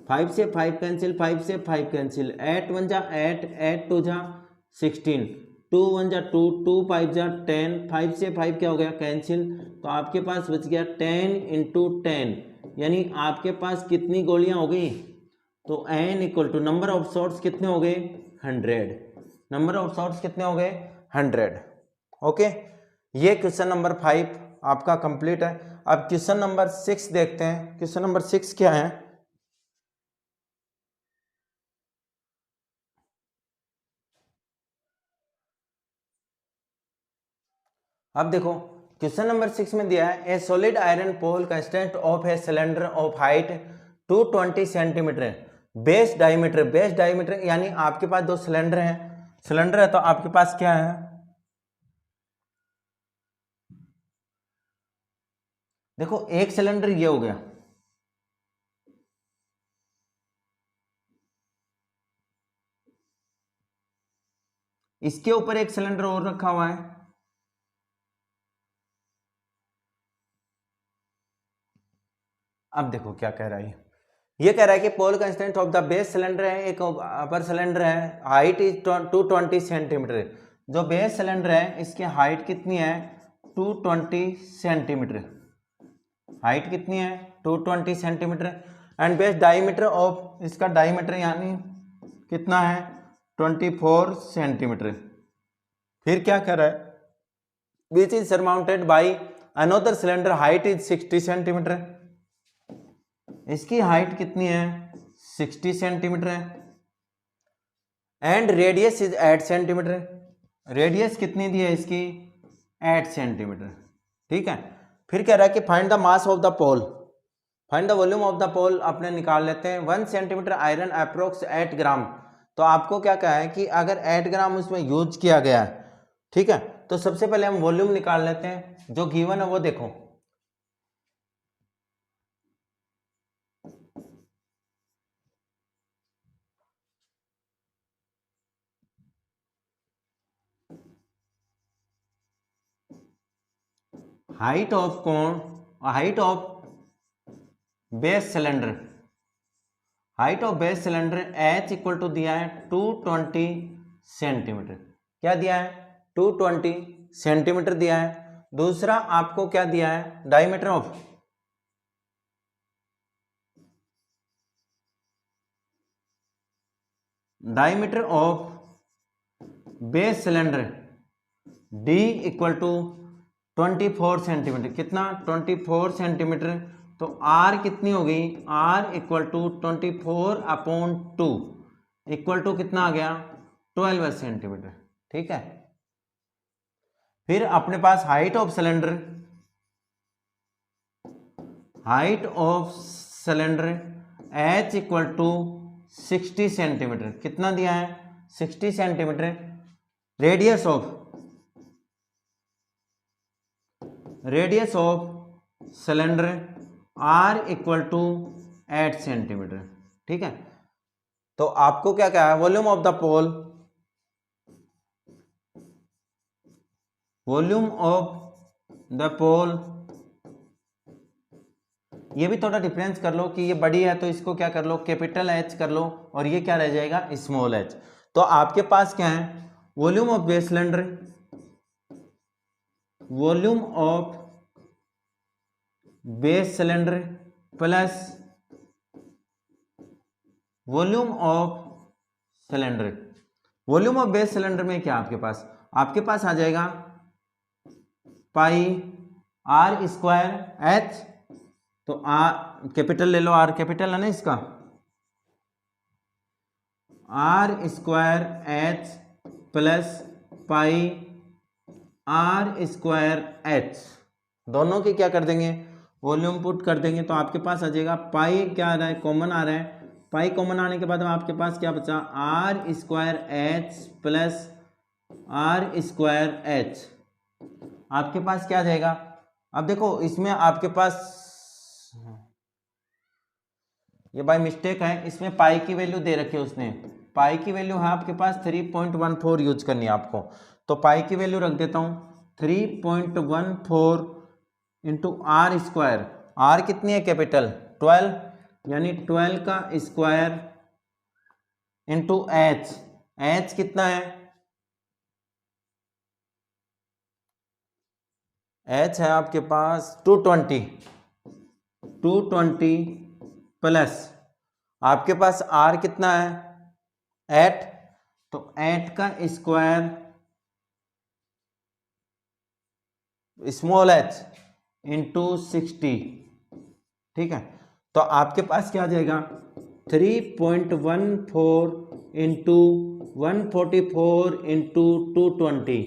[SPEAKER 2] 5 से 5 कैंसिल, 5 से 5 कैंसिल, 8 1 जा 8, 8 2 जा 16, 2 1 जा 2, 2 5 जा 10, 5 से 5 क्या हो गया कैंसिल, तो आपके पास बच गया 10 इंटू 10, यानी आपके पास कितनी गोलियां हो गई तो n equal to number of shots कितने हो गए 100, नंबर ऑफ शॉट्स कितने हो गए 100। ओके, ये क्वेश्चन नंबर 5 आपका कंप्लीट है। अब क्वेश्चन नंबर 6 देखते हैं। क्वेश्चन नंबर 6 क्या है? अब देखो क्वेश्चन नंबर 6 में दिया है a solid iron pole constant of a cylinder of height 220 centimetre base diameter यानी आपके पास दो सिलेंडर हैं, सिलेंडर है तो आपके पास क्या है, देखो एक सिलेंडर ये हो गया, इसके ऊपर एक सिलेंडर और रखा हुआ है, अब देखो क्या कह रहा है, ये कह रहा है कि pole constant of the base cylinder है, एक अपर सिलेंडर है, हाइट इज 220 सेंटीमीटर। जो बेस सिलेंडर है इसकी हाइट कितनी है 220 सेंटीमीटर, हाइट कितनी है 220 centimetre and base diameter of, इसका डायमीटर यानी कितना है 24 सेंटीमीटर। फिर क्या कर रहा है, which is surmounted by another cylinder height is 60 centimetre, इसकी हाइट कितनी है 60 सेंटीमीटर है and radius is 8 centimetre, radius कितनी दी है इसकी 8 सेंटीमीटर। ठीक है, फिर कह रहा है कि find the mass of the pole, find the volume of the pole अपने निकाल लेते हैं। 1 सेंटीमीटर आयरन अप्रोक्स 8 ग्राम, तो आपको क्या कहा है कि अगर 8 ग्राम उसमें यूज किया गया है, ठीक है, तो सबसे पहले हम वॉल्यूम निकाल लेते हैं, जो गिवन है वो देखो, height of cone, height of base cylinder, height of base cylinder H equal to दिया है 220 सेंटीमीटर, क्या दिया है 220 सेंटीमीटर दिया है। दूसरा आपको क्या दिया है diameter of, diameter of base cylinder d equal to 24 centimetre, कितना 24 सेंटीमीटर, तो आर कितनी हो गई, r equal to 24/2 equal to कितना आ गया 12 सेंटीमीटर। ठीक है, फिर अपने पास height of cylinder, height of cylinder H equal to 60 centimetre, कितना दिया है 60 centimetre, radius of cylinder r equal to 8 centimetre. ठीक है, तो आपको क्या कहा है volume of the pole, volume of the pole, ये भी थोड़ा डिफरेंस कर लो कि ये बड़ी है तो इसको क्या कर लो कैपिटल एच कर लो और ये क्या रह जाएगा स्मॉल एच। तो आपके पास क्या है volume of base cylinder, volume of base cylinder plus volume of cylinder, volume of base cylinder में क्या आपके पास आ जाएगा पाई आर स्क्वायर एच, तो आर कैपिटल ले लो, आर कैपिटल है ना इसका, R square H plus pi are square H, दोनों के क्या कर देंगे वॉल्यूम पुट कर देंगे, तो आपके पास आ जाएगा पाई क्या आ रहा है कॉमन आ रहा है, पाई कॉमन आने के बाद आपके पास क्या बचा R square H plus R square H, आपके पास क्या आ जाएगा। अब देखो इसमें आपके पास ये बाय मिस्टेक है, इसमें पाई की वैल्यू दे रखी है उसने, पाई की वैल्यू है आपके पास 3.14 यूज करनी है आपको, तो पाई की वैल्यू रख देता हूं 3.14 इंटू आर स्क्वायर, आर कितनी है कैपिटल 12 यानी 12 का स्क्वायर इंटू एच, एच कितना है एच है आपके पास 220 प्लस आपके पास r कितना है 8, तो 8 का स्क्वायर स्मॉल h इंटू 60, ठीक है। तो आपके पास क्या आ जाएगा 3.14 इंटू 144 इंटू 220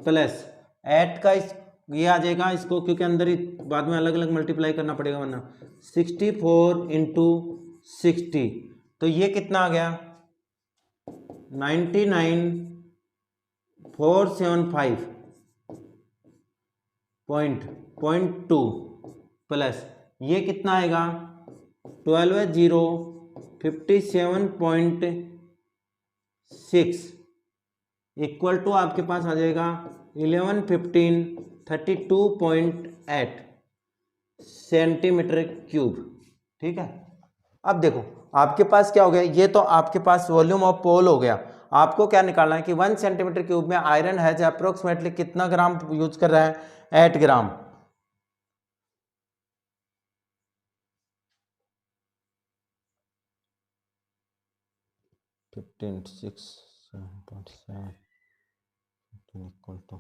[SPEAKER 2] प्लस 8 का ये आ जाएगा, इसको क्योंकि अंदर ही बाद में अलग अलग मल्टीप्लाई करना पड़ेगा वरना 64 इंटू 60, तो ये कितना आ गया 99,475.2 प्लस ये कितना आएगा 12,57.6 इक्वल टू आपके पास आ जाएगा 11,15,32.8 सेंटीमीटर क्यूब, ठीक है। अब देखो आपके पास क्या हो गया, ये तो आपके पास वॉल्यूम ऑफ पोल हो गया। आपको क्या निकालना है कि 1 सेंटीमीटर क्यूब में आयरन है जो अप्रोक्सीमेटली कितना ग्राम यूज कर रहा है 8 ग्राम। इक्वल टू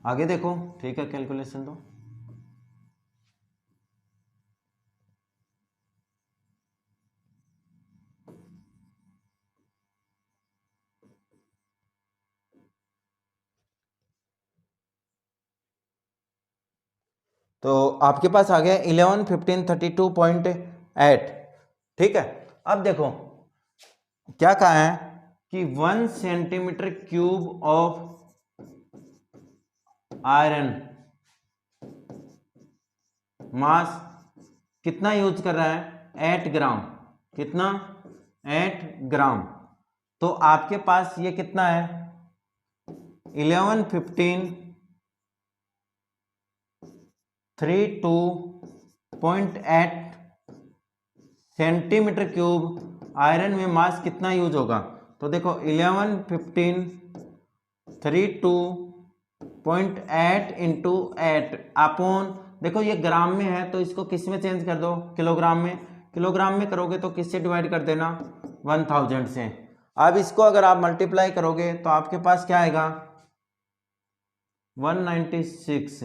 [SPEAKER 2] आगे देखो, ठीक है, कैलकुलेशन दो। तो आपके पास आ गया 11,15,32.8, ठीक है। अब देखो क्या कहा है कि 1 सेंटीमीटर क्यूब ऑफ आयरन मास कितना यूज कर रहा है 8 ग्राम, कितना 8 ग्राम। तो आपके पास ये कितना है 11,15,32.8 सेंटीमीटर क्यूब आयरन में मास कितना यूज होगा। तो देखो 11,15,32.8 इंटू 8 अपॉन, देखो ये ग्राम में है तो इसको किस में चेंज कर दो किलोग्राम में, किलोग्राम में करोगे तो किससे डिवाइड कर देना 1000 से। अब इसको अगर आप मल्टीप्लाई करोगे तो आपके पास क्या आएगा 196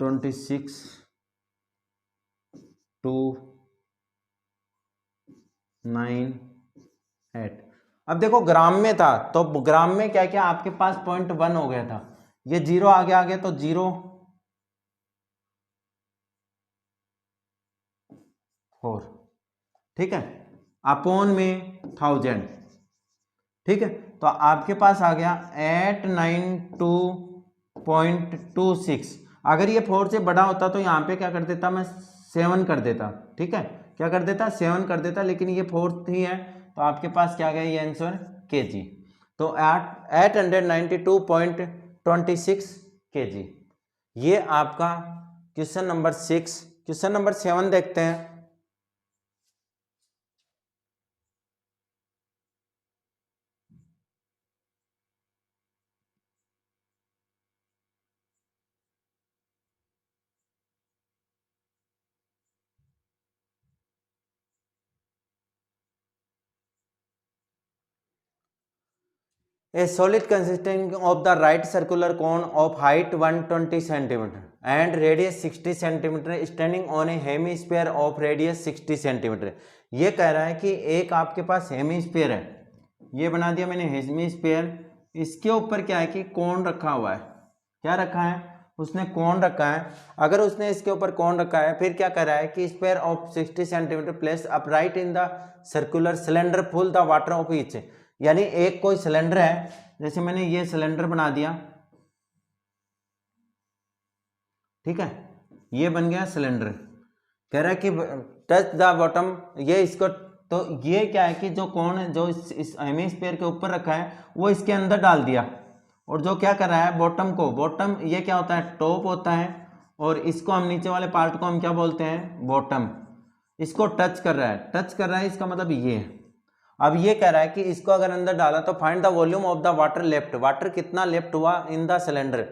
[SPEAKER 2] 26 2 9 8। अब देखो ग्राम में था तो ग्राम में क्या क्या आपके पास 0.1 हो गया था, ये 0 आगे आ गया तो 0.4, ठीक है, अपॉन में 1000, ठीक है। तो आपके पास आ गया 892.26। अगर ये 4 से बड़ा होता तो यहाँ पे क्या कर देता मैं 7 कर देता, ठीक है, क्या कर देता 7 कर देता, लेकिन ये 4 ही है तो आपके पास क्या गया ये आंसर kg। तो 892.26 kg। ये आपका क्वेश्चन नंबर 6। क्वेश्चन नंबर 7 देखते हैं। A solid consisting of the right circular cone of height 120 cm and radius 60 cm standing on a hemisphere of radius 60 cm। ये कह रहा है कि एक आपके पास हेमिस्फीयर है, ये बना दिया मैंने हेमिस्फीयर, इसके ऊपर क्या है कि कोन रखा हुआ है, क्या रखा है उसने कोन रखा है। अगर उसने इसके ऊपर कोन रखा है फिर क्या कर रहा है कि sphere of 60 cm place upright in the circular cylinder full the water of each. यानी एक कोई सिलेंडर है, जैसे मैंने ये सिलेंडर बना दिया, ठीक है, ये बन गया सिलेंडर। कह रहा है कि टच द बॉटम, ये इसको, तो ये क्या है कि जो कोन है जो इस हेमिस्फीयर के ऊपर रखा है वो इसके अंदर डाल दिया, और जो क्या कर रहा है बॉटम को, बॉटम ये क्या होता है टॉप होता है, और इसको हम नीचे वाले पार्ट को हम क्या बोलते हैं बॉटम। इसको टच कर रहा है, टच कर रहा है, इसका मतलब ये है। अब ये कह रहा है कि इसको अगर अंदर डाला तो find the volume of the water left, water कितना लेफ्ट हुआ इन द सिलेंडर,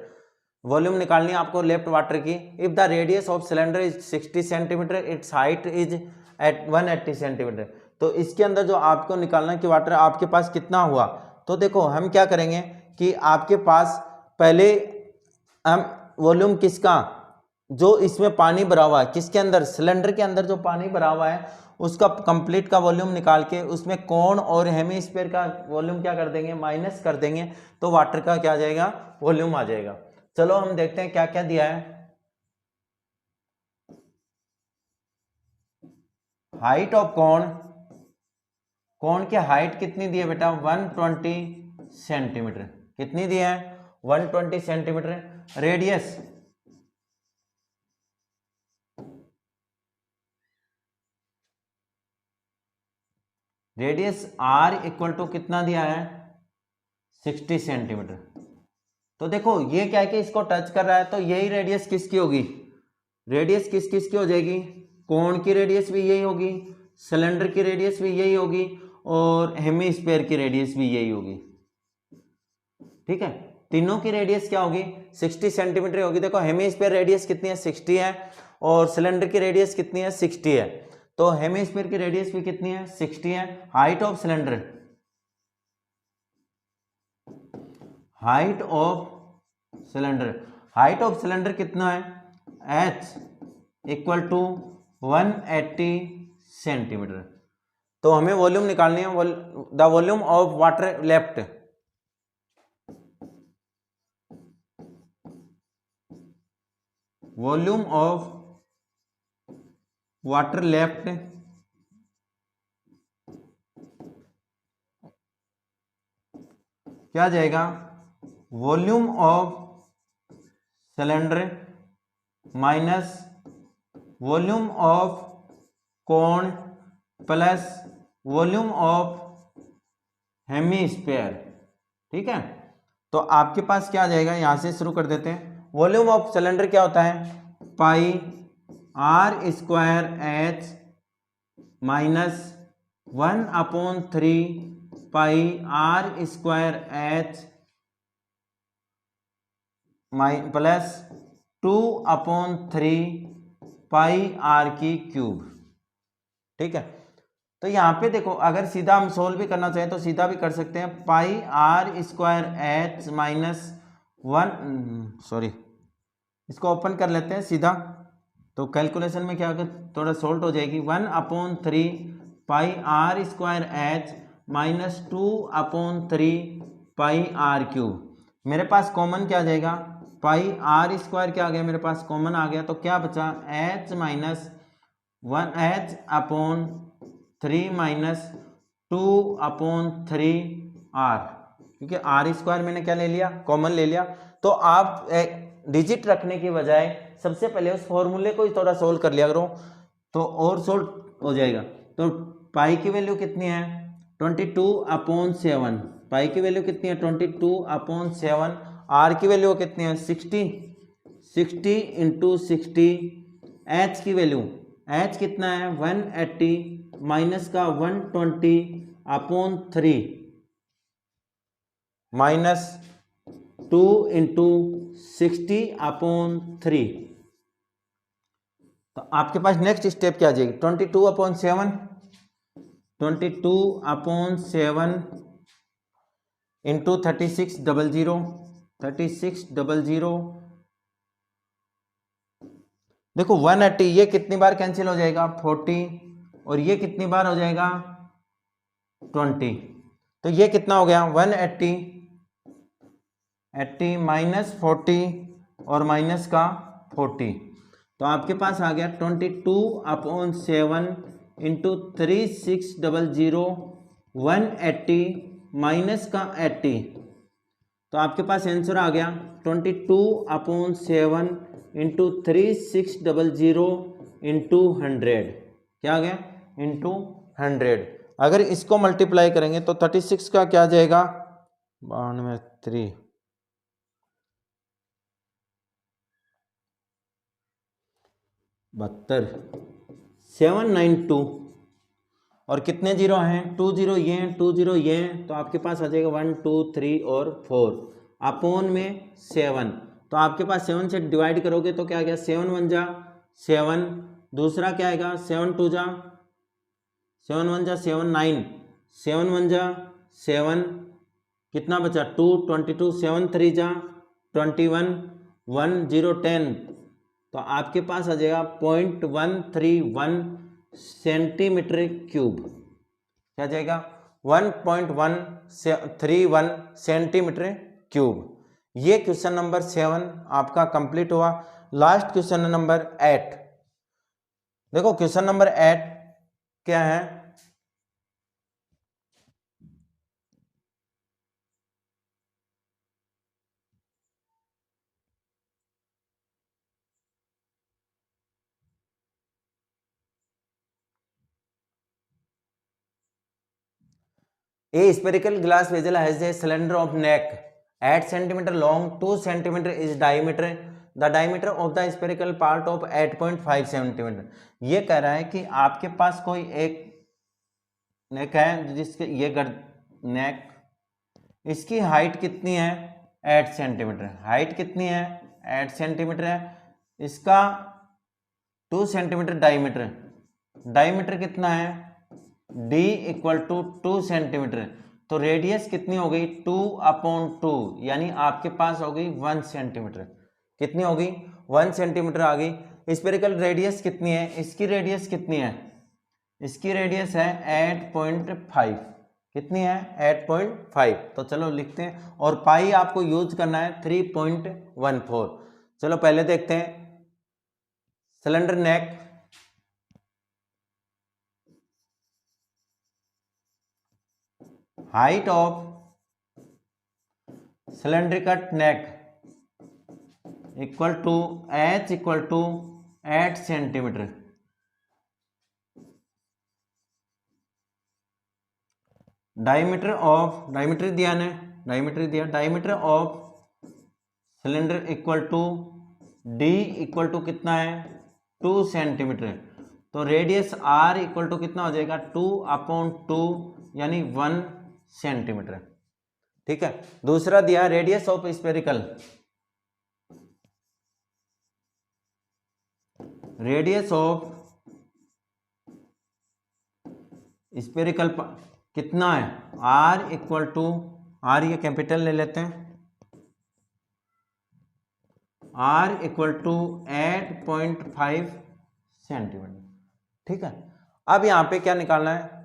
[SPEAKER 2] वॉल्यूम निकालनी है आपको लेफ्ट वाटर की। If the radius of cylinder is 60 centimetre, its height is at 180 centimetre. तो इसके अंदर जो आपको निकालना है कि वाटर आपके पास कितना हुआ, तो देखो हम क्या करेंगे कि आपके पास पहले हम वॉल्यूम किसका, जो इसमें पानी भरा हुआ है, किसके अंदर, सिलेंडर के अंदर जो पानी भरा हुआ है उसका कंप्लीट का वॉल्यूम निकाल के उसमें कोण और हेमीस्फीयर का वॉल्यूम क्या कर देंगे, माइनस कर देंगे, तो वाटर का क्या आ जाएगा, वॉल्यूम आ जाएगा। चलो हम देखते हैं क्या क्या दिया है। हाइट ऑफ कोण, कोण की हाइट कितनी दी है बेटा, 120 सेंटीमीटर, कितनी दी है, 120 centimetre. Radius, radius are equal to कितना दिया है, 60 सेंटीमीटर। तो देखो ये क्या है कि इसको टच कर रहा है, तो यही रेडियस किसकी होगी, रेडियस किस किस की हो जाएगी, कोण की रेडियस भी यही होगी, सिलेंडर की रेडियस भी यही होगी, और हेमीस्फीयर की रेडियस भी यही होगी। ठीक है, तीनों की रेडियस क्या होगी, 60 सेंटीमीटर होगी। देखो हेमीस्फीयर रेडियस कितनी है, 60 है, और सिलेंडर की रेडियस कितनी है, 60 है, तो हेमीस्फीयर की रेडियस भी कितनी है, 60 है। Height of cylinder, height of cylinder, height of cylinder कितना है, h इक्वल टू 180 सेंटीमीटर। तो हमें वॉल्यूम निकालनी है, the volume of water left, volume of water left क्या आ जाएगा, volume of cylinder minus volume of कोण प्लस वॉल्यूम ऑफ हेमीस्फीयर। ठीक है, तो आपके पास क्या आ जाएगा, यहां से शुरू कर देते हैं। वॉल्यूम ऑफ सिलेंडर क्या होता है, pi are square h minus 1/3 pi are square H plus 2/3 pi r की क्यूब। ठीक है, तो यहाँ पे देखो अगर सीधा हम सोल्व भी करना चाहें तो सीधा भी कर सकते हैं, पाई आर स्क्वायर एच माइनस 1, इसको ओपन कर लेते हैं सीधा, तो कैलकुलेशन में क्या होगा, थोड़ा सोल्व हो जाएगी, 1/3 pi are square h minus 2/3 pi r cube. मेरे पास कॉमन क्या आ जाएगा, पाई आर स्क्वायर क्या आ गया, मेरे पास कॉमन आ गया, तो क्या बचा, H minus 1h/3 minus 2/3 R, क्योंकि आर स्क्वायर मैंने क्या ले लिया, कॉमन ले लिया। तो आप डिजिट रखने की बजाय सबसे पहले उस फॉर्मूले को ही थोड़ा सोल्व कर लिया करो, तो और सोल्व हो जाएगा। तो पाई की वैल्यू कितनी है, 22/7, पाई की वैल्यू कितनी है, 22/7, आर की वैल्यू कितनी है, 60 × 60, एच की वैल्यू, एच कितना है, 180 माइनस का 120/3 माइनस 2 × 60/3। तो आपके पास नेक्स्ट स्टेप क्या आ जाएगी, 22/7 इंटू 3600 देखो 180, ये कितनी बार कैंसिल हो जाएगा, 40, और ये कितनी बार हो जाएगा, 20, तो ये कितना हो गया, 180 माइनस 40 और माइनस का 40, तो आपके पास आ गया 22/7 इंटू 3600 180 माइनस का 80, तो आपके पास आंसर आ गया 22/7 इंटू 3600 इंटू 100, क्या आ गया, इंटू 100। अगर इसको मल्टीप्लाई करेंगे तो 36 का क्या आ जाएगा, 92 72 792 और कितने जीरो हैं, 2 जीरो ये हैं, 2 जीरो ये हैं, तो आपके पास आ जाएगा 1 2 3 और 4 अपोन में 7। तो आपके पास 7 से डिवाइड करोगे तो क्या आ गया, 7 1 जा 7, दूसरा क्या आएगा 7 2 जा 7 1 जा 7 9, 7 1 जा 7, कितना बचा 2 22, 7 3 जा 21, 1 0 10, तो आपके पास आ जाएगा 0.131 सेंटीमीटर क्यूब। क्या जाएगा 1.131 सेंटीमीटर क्यूब। ये क्वेश्चन नंबर 7 आपका कंप्लीट हुआ। Last question number 8। देखो क्वेश्चन नंबर 8 क्या है, A spherical glass vessel has a cylinder of neck 8 centimeter long, 2 centimeter is diameter. The diameter of the spherical part of 8.5 centimeter. ये कह रहा है कि आपके पास कोई एक नेक है जिसके ये नेक, इसकी हाइट कितनी है 8 सेंटीमीटर, हाइट कितनी है 8 सेंटीमीटर है, इसका 2 सेंटीमीटर डायमीटर, डायमीटर कितना है d इक्वल टू 2 सेंटीमीटर, तो रेडियस कितनी हो गई 2/2, यानी आपके पास हो गई 1 सेंटीमीटर। कितनी होगी 1 सेंटीमीटर आ गई। स्फेरिकल रेडियस कितनी है, इसकी रेडियस कितनी है, इसकी रेडियस है 8.5, कितनी है 8.5, तो चलो लिखते हैं। और पाई आपको यूज करना है 3.14। चलो पहले देखते हैं cylinder neck, height of cylindrical neck equal to h equal to 8 centimetre. Diameter दिया ने, डायमीटर दिया, diameter of cylinder equal to d equal to कितना है 2 सेंटीमीटर, तो रेडियस r इक्वल टू कितना हो जाएगा 2/2 यानी 1 सेंटीमीटर। ठीक है, दूसरा दिया radius of spherical, radius of spherical कितना है r इक्वल टू, r ये कैपिटल ले लेते हैं, r इक्वल टू 8.5 सेंटीमीटर। ठीक है, अब यहां पे क्या निकालना है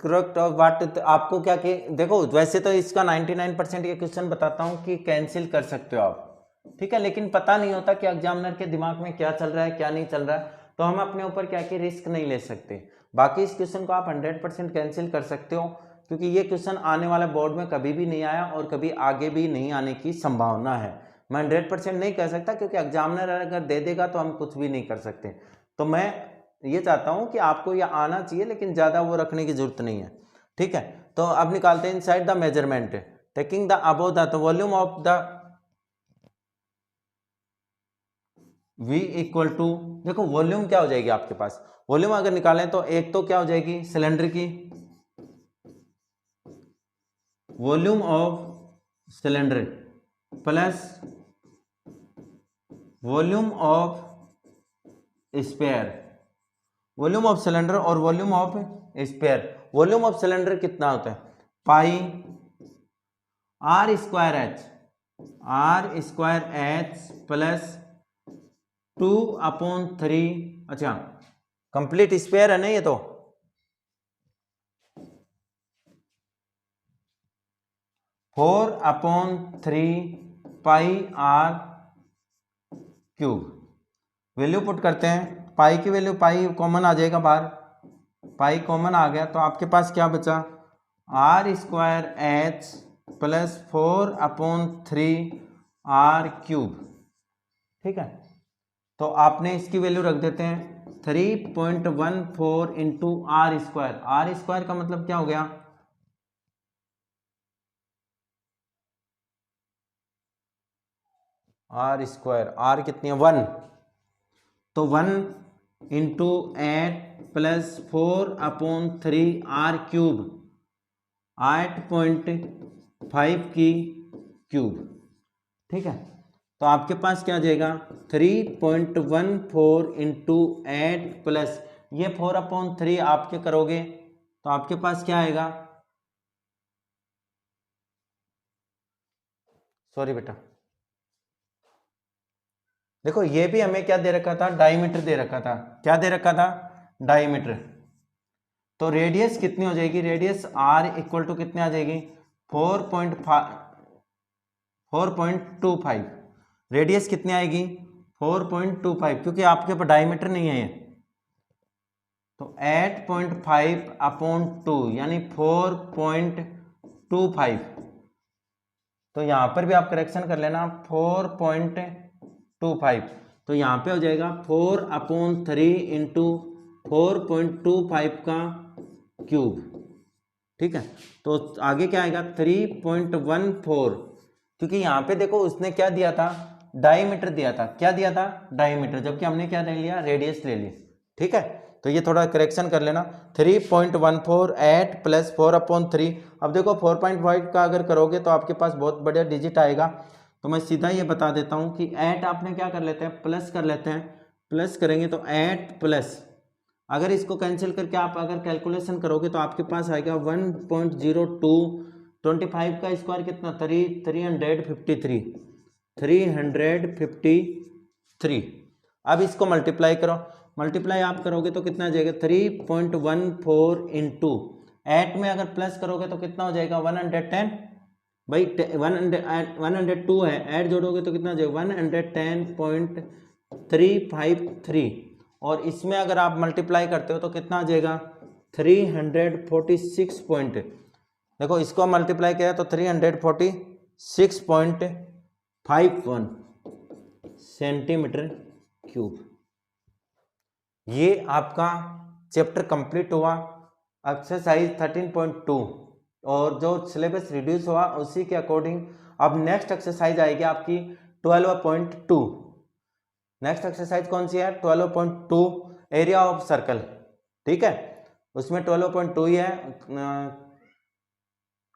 [SPEAKER 2] करेक्ट ऑफ व्हाट, आपको क्या कि देखो वैसे तो इसका 99% ये क्वेश्चन बताता हूं कि कैंसिल कर सकते हो आप, ठीक है, लेकिन पता नहीं होता कि एग्जामिनर के दिमाग में क्या चल रहा है क्या नहीं चल रहा है, तो हम अपने ऊपर क्या कि रिस्क नहीं ले सकते। बाकी इस क्वेश्चन को आप 100% कैंसिल कर सकते हो, क्योंकि ये क्वेश्चन आने वाले बोर्ड में कभी भी नहीं आया और कभी आगे भी नहीं आने की संभावना है। मैं 100% नहीं कह सकता, क्योंकि एग्जामिनर अगर दे देगा तो हम कुछ भी नहीं कर सकते। तो मैं ये चाहता हूं कि आपको ये आना चाहिए, लेकिन ज्यादा वो रखने की जरूरत नहीं है। ठीक है, तो अब निकालते हैं inside the measurement, taking the above the volume of the V equal to, देखो वॉल्यूम क्या हो जाएगी आपके पास, वॉल्यूम अगर निकालें तो एक तो क्या हो जाएगी सिलेंडर की, volume of cylinder plus volume of sphere, volume of cylinder और volume of sphere. Volume of cylinder कितना होता है पाई r² h प्लस 2/3, अच्छा कंप्लीट स्पेयर है ना ये, तो 4/3 pi r cube. Value put करते हैं, पाई की वैल्यू, पाई कॉमन आ जाएगा बाहर, पाई कॉमन आ गया तो आपके पास क्या बचा r² h plus 4/3 r cube. ठीक है, तो आपने इसकी वैल्यू रख देते हैं 3.14 इंटू r², r² का मतलब क्या हो गया r², r कितनी है 1, तो 1 इंटू 8 प्लस 4/3 आर क्यूब, 8.5 की क्यूब। ठीक है, तो आपके पास क्या आ जाएगा 3.14 इंटू 8 प्लस ये 4/3 आपके करोगे तो आपके पास क्या आएगा, सॉरी बेटा, देखो ये भी हमें क्या दे रखा था, डायमीटर दे रखा था। क्या दे रखा था, डायमीटर। तो रेडियस कितनी हो जाएगी, रेडियस आर इक्वल टू कितने आ जाएगी 4.25। रेडियस कितनी आएगी 4.25, क्योंकि आपके पास डायमीटर नहीं है ये। तो 8.5/2 यानी 4.25। तो यहां पर भी आप करेक्शन कर लेना 4.25। तो यहां पे हो जाएगा 4/3 इंटू 4.25 का क्यूब। ठीक है, तो आगे क्या आएगा 3.14, क्योंकि यहां पे देखो उसने क्या दिया था, डायमीटर दिया था। क्या दिया था, डायमीटर, जबकि हमने क्या ले लिया, रेडियस ले ली। ठीक है, तो ये थोड़ा करेक्शन कर लेना। 3.14 8 प्लस 4/3। अब देखो 4.5 का अगर करोगे तो आपके पास बहुत बढ़िया डिजिट आएगा। तो मैं सीधा ये बता देता हूँ कि 8 आपने क्या कर लेते हैं, प्लस कर लेते हैं। प्लस करेंगे तो 8 प्लस, अगर इसको कैंसिल करके आप अगर कैलकुलेशन करोगे तो आपके पास आएगा 1.02। 25 का स्क्वायर कितना, 353। अब इसको मल्टीप्लाई करो, मल्टीप्लाई आप करोगे तो कितना आ जाएगा 3.14 इंटू 8 में अगर प्लस करोगे तो कितना हो जाएगा 110। भाई 102 है, ऐड जोड़ोगे तो कितना हो जाएगा 110.353। और इसमें अगर आप मल्टीप्लाई करते हो तो कितना आ जाएगा 346 पॉइंट। देखो इसको मल्टीप्लाई किया तो 346.51 सेंटीमीटर क्यूब। ये आपका चैप्टर कंप्लीट हुआ, एक्सरसाइज 13.2, और जो सिलेबस रिड्यूस हुआ उसी के अकॉर्डिंग अब नेक्स्ट एक्सरसाइज आएगी आपकी 12.2। नेक्स्ट एक्सरसाइज कौन सी है, 12.2 एरिया ऑफ सर्कल। ठीक है, उसमें 12.2 ही है।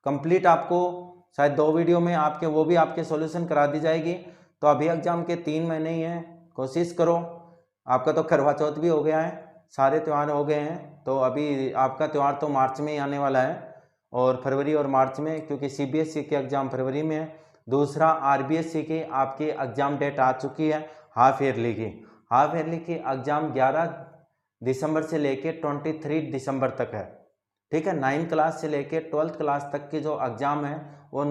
[SPEAKER 2] कंप्लीट आपको शायद 2 वीडियो में आपके वो भी आपके सॉल्यूशन करा दी जाएगी। तो अभी एग्जाम के 3 महीने ही हैं, कोशिश करो। आपका तो करवा चौथ भी हो गया है, सारे त्यौहार हो गए हैं, तो अभी आपका त्यौहार तो मार्च में ही आने वाला है, और फरवरी और मार्च में, क्योंकि CBSE के एग्जाम फरवरी में है। दूसरा RBSE की आपकी एग्जाम डेट आ चुकी है, हाफ ईयरली की एग्जाम 11 दिसंबर से लेके 23 दिसंबर तक है। ठीक है, 9th क्लास से लेके 12th क्लास तक की जो एग्जाम है वो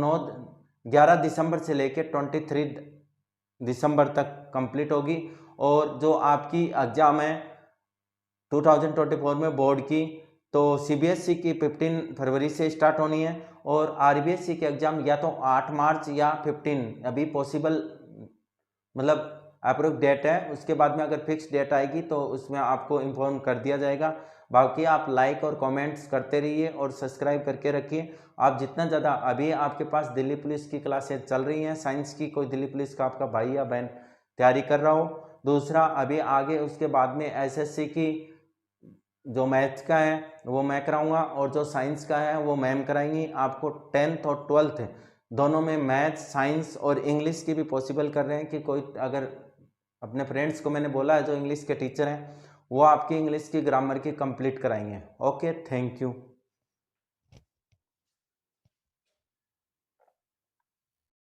[SPEAKER 2] 11 दिसंबर से लेके 23 दिसंबर तक कंप्लीट होगी। और जो आपकी एग्जाम है 2024 में बोर्ड की, तो CBSE की 15 फरवरी से स्टार्ट होनी है, और RBSE की एग्जाम या तो 8 मार्च या 15, अभी पॉसिबल मतलब अप्रूव डेट है। उसके बाद में अगर फिक्स डेट आएगी तो उसमें आपको इन्फॉर्म कर दिया जाएगा। बाकी आप लाइक और कमेंट्स करते रहिए और सब्सक्राइब करके रखिए। आप जितना ज़्यादा, अभी आपके पास दिल्ली पुलिस की क्लासेज चल रही हैं, साइंस की, कोई दिल्ली पुलिस का आपका भाई या बहन तैयारी कर रहा हो। दूसरा, अभी आगे उसके बाद में SSC की जो मैथ्स का है वो मैं कराऊंगा, और जो साइंस का है वो मैम कराएंगी। आपको 10th और 12th दोनों में मैथ्स, साइंस और इंग्लिश की भी पॉसिबल कर रहे हैं कि कोई अगर अपने फ्रेंड्स को मैंने बोला है जो इंग्लिश के टीचर हैं, वो आपकी इंग्लिश की ग्रामर की कंप्लीट कराएंगे। Okay, thank you.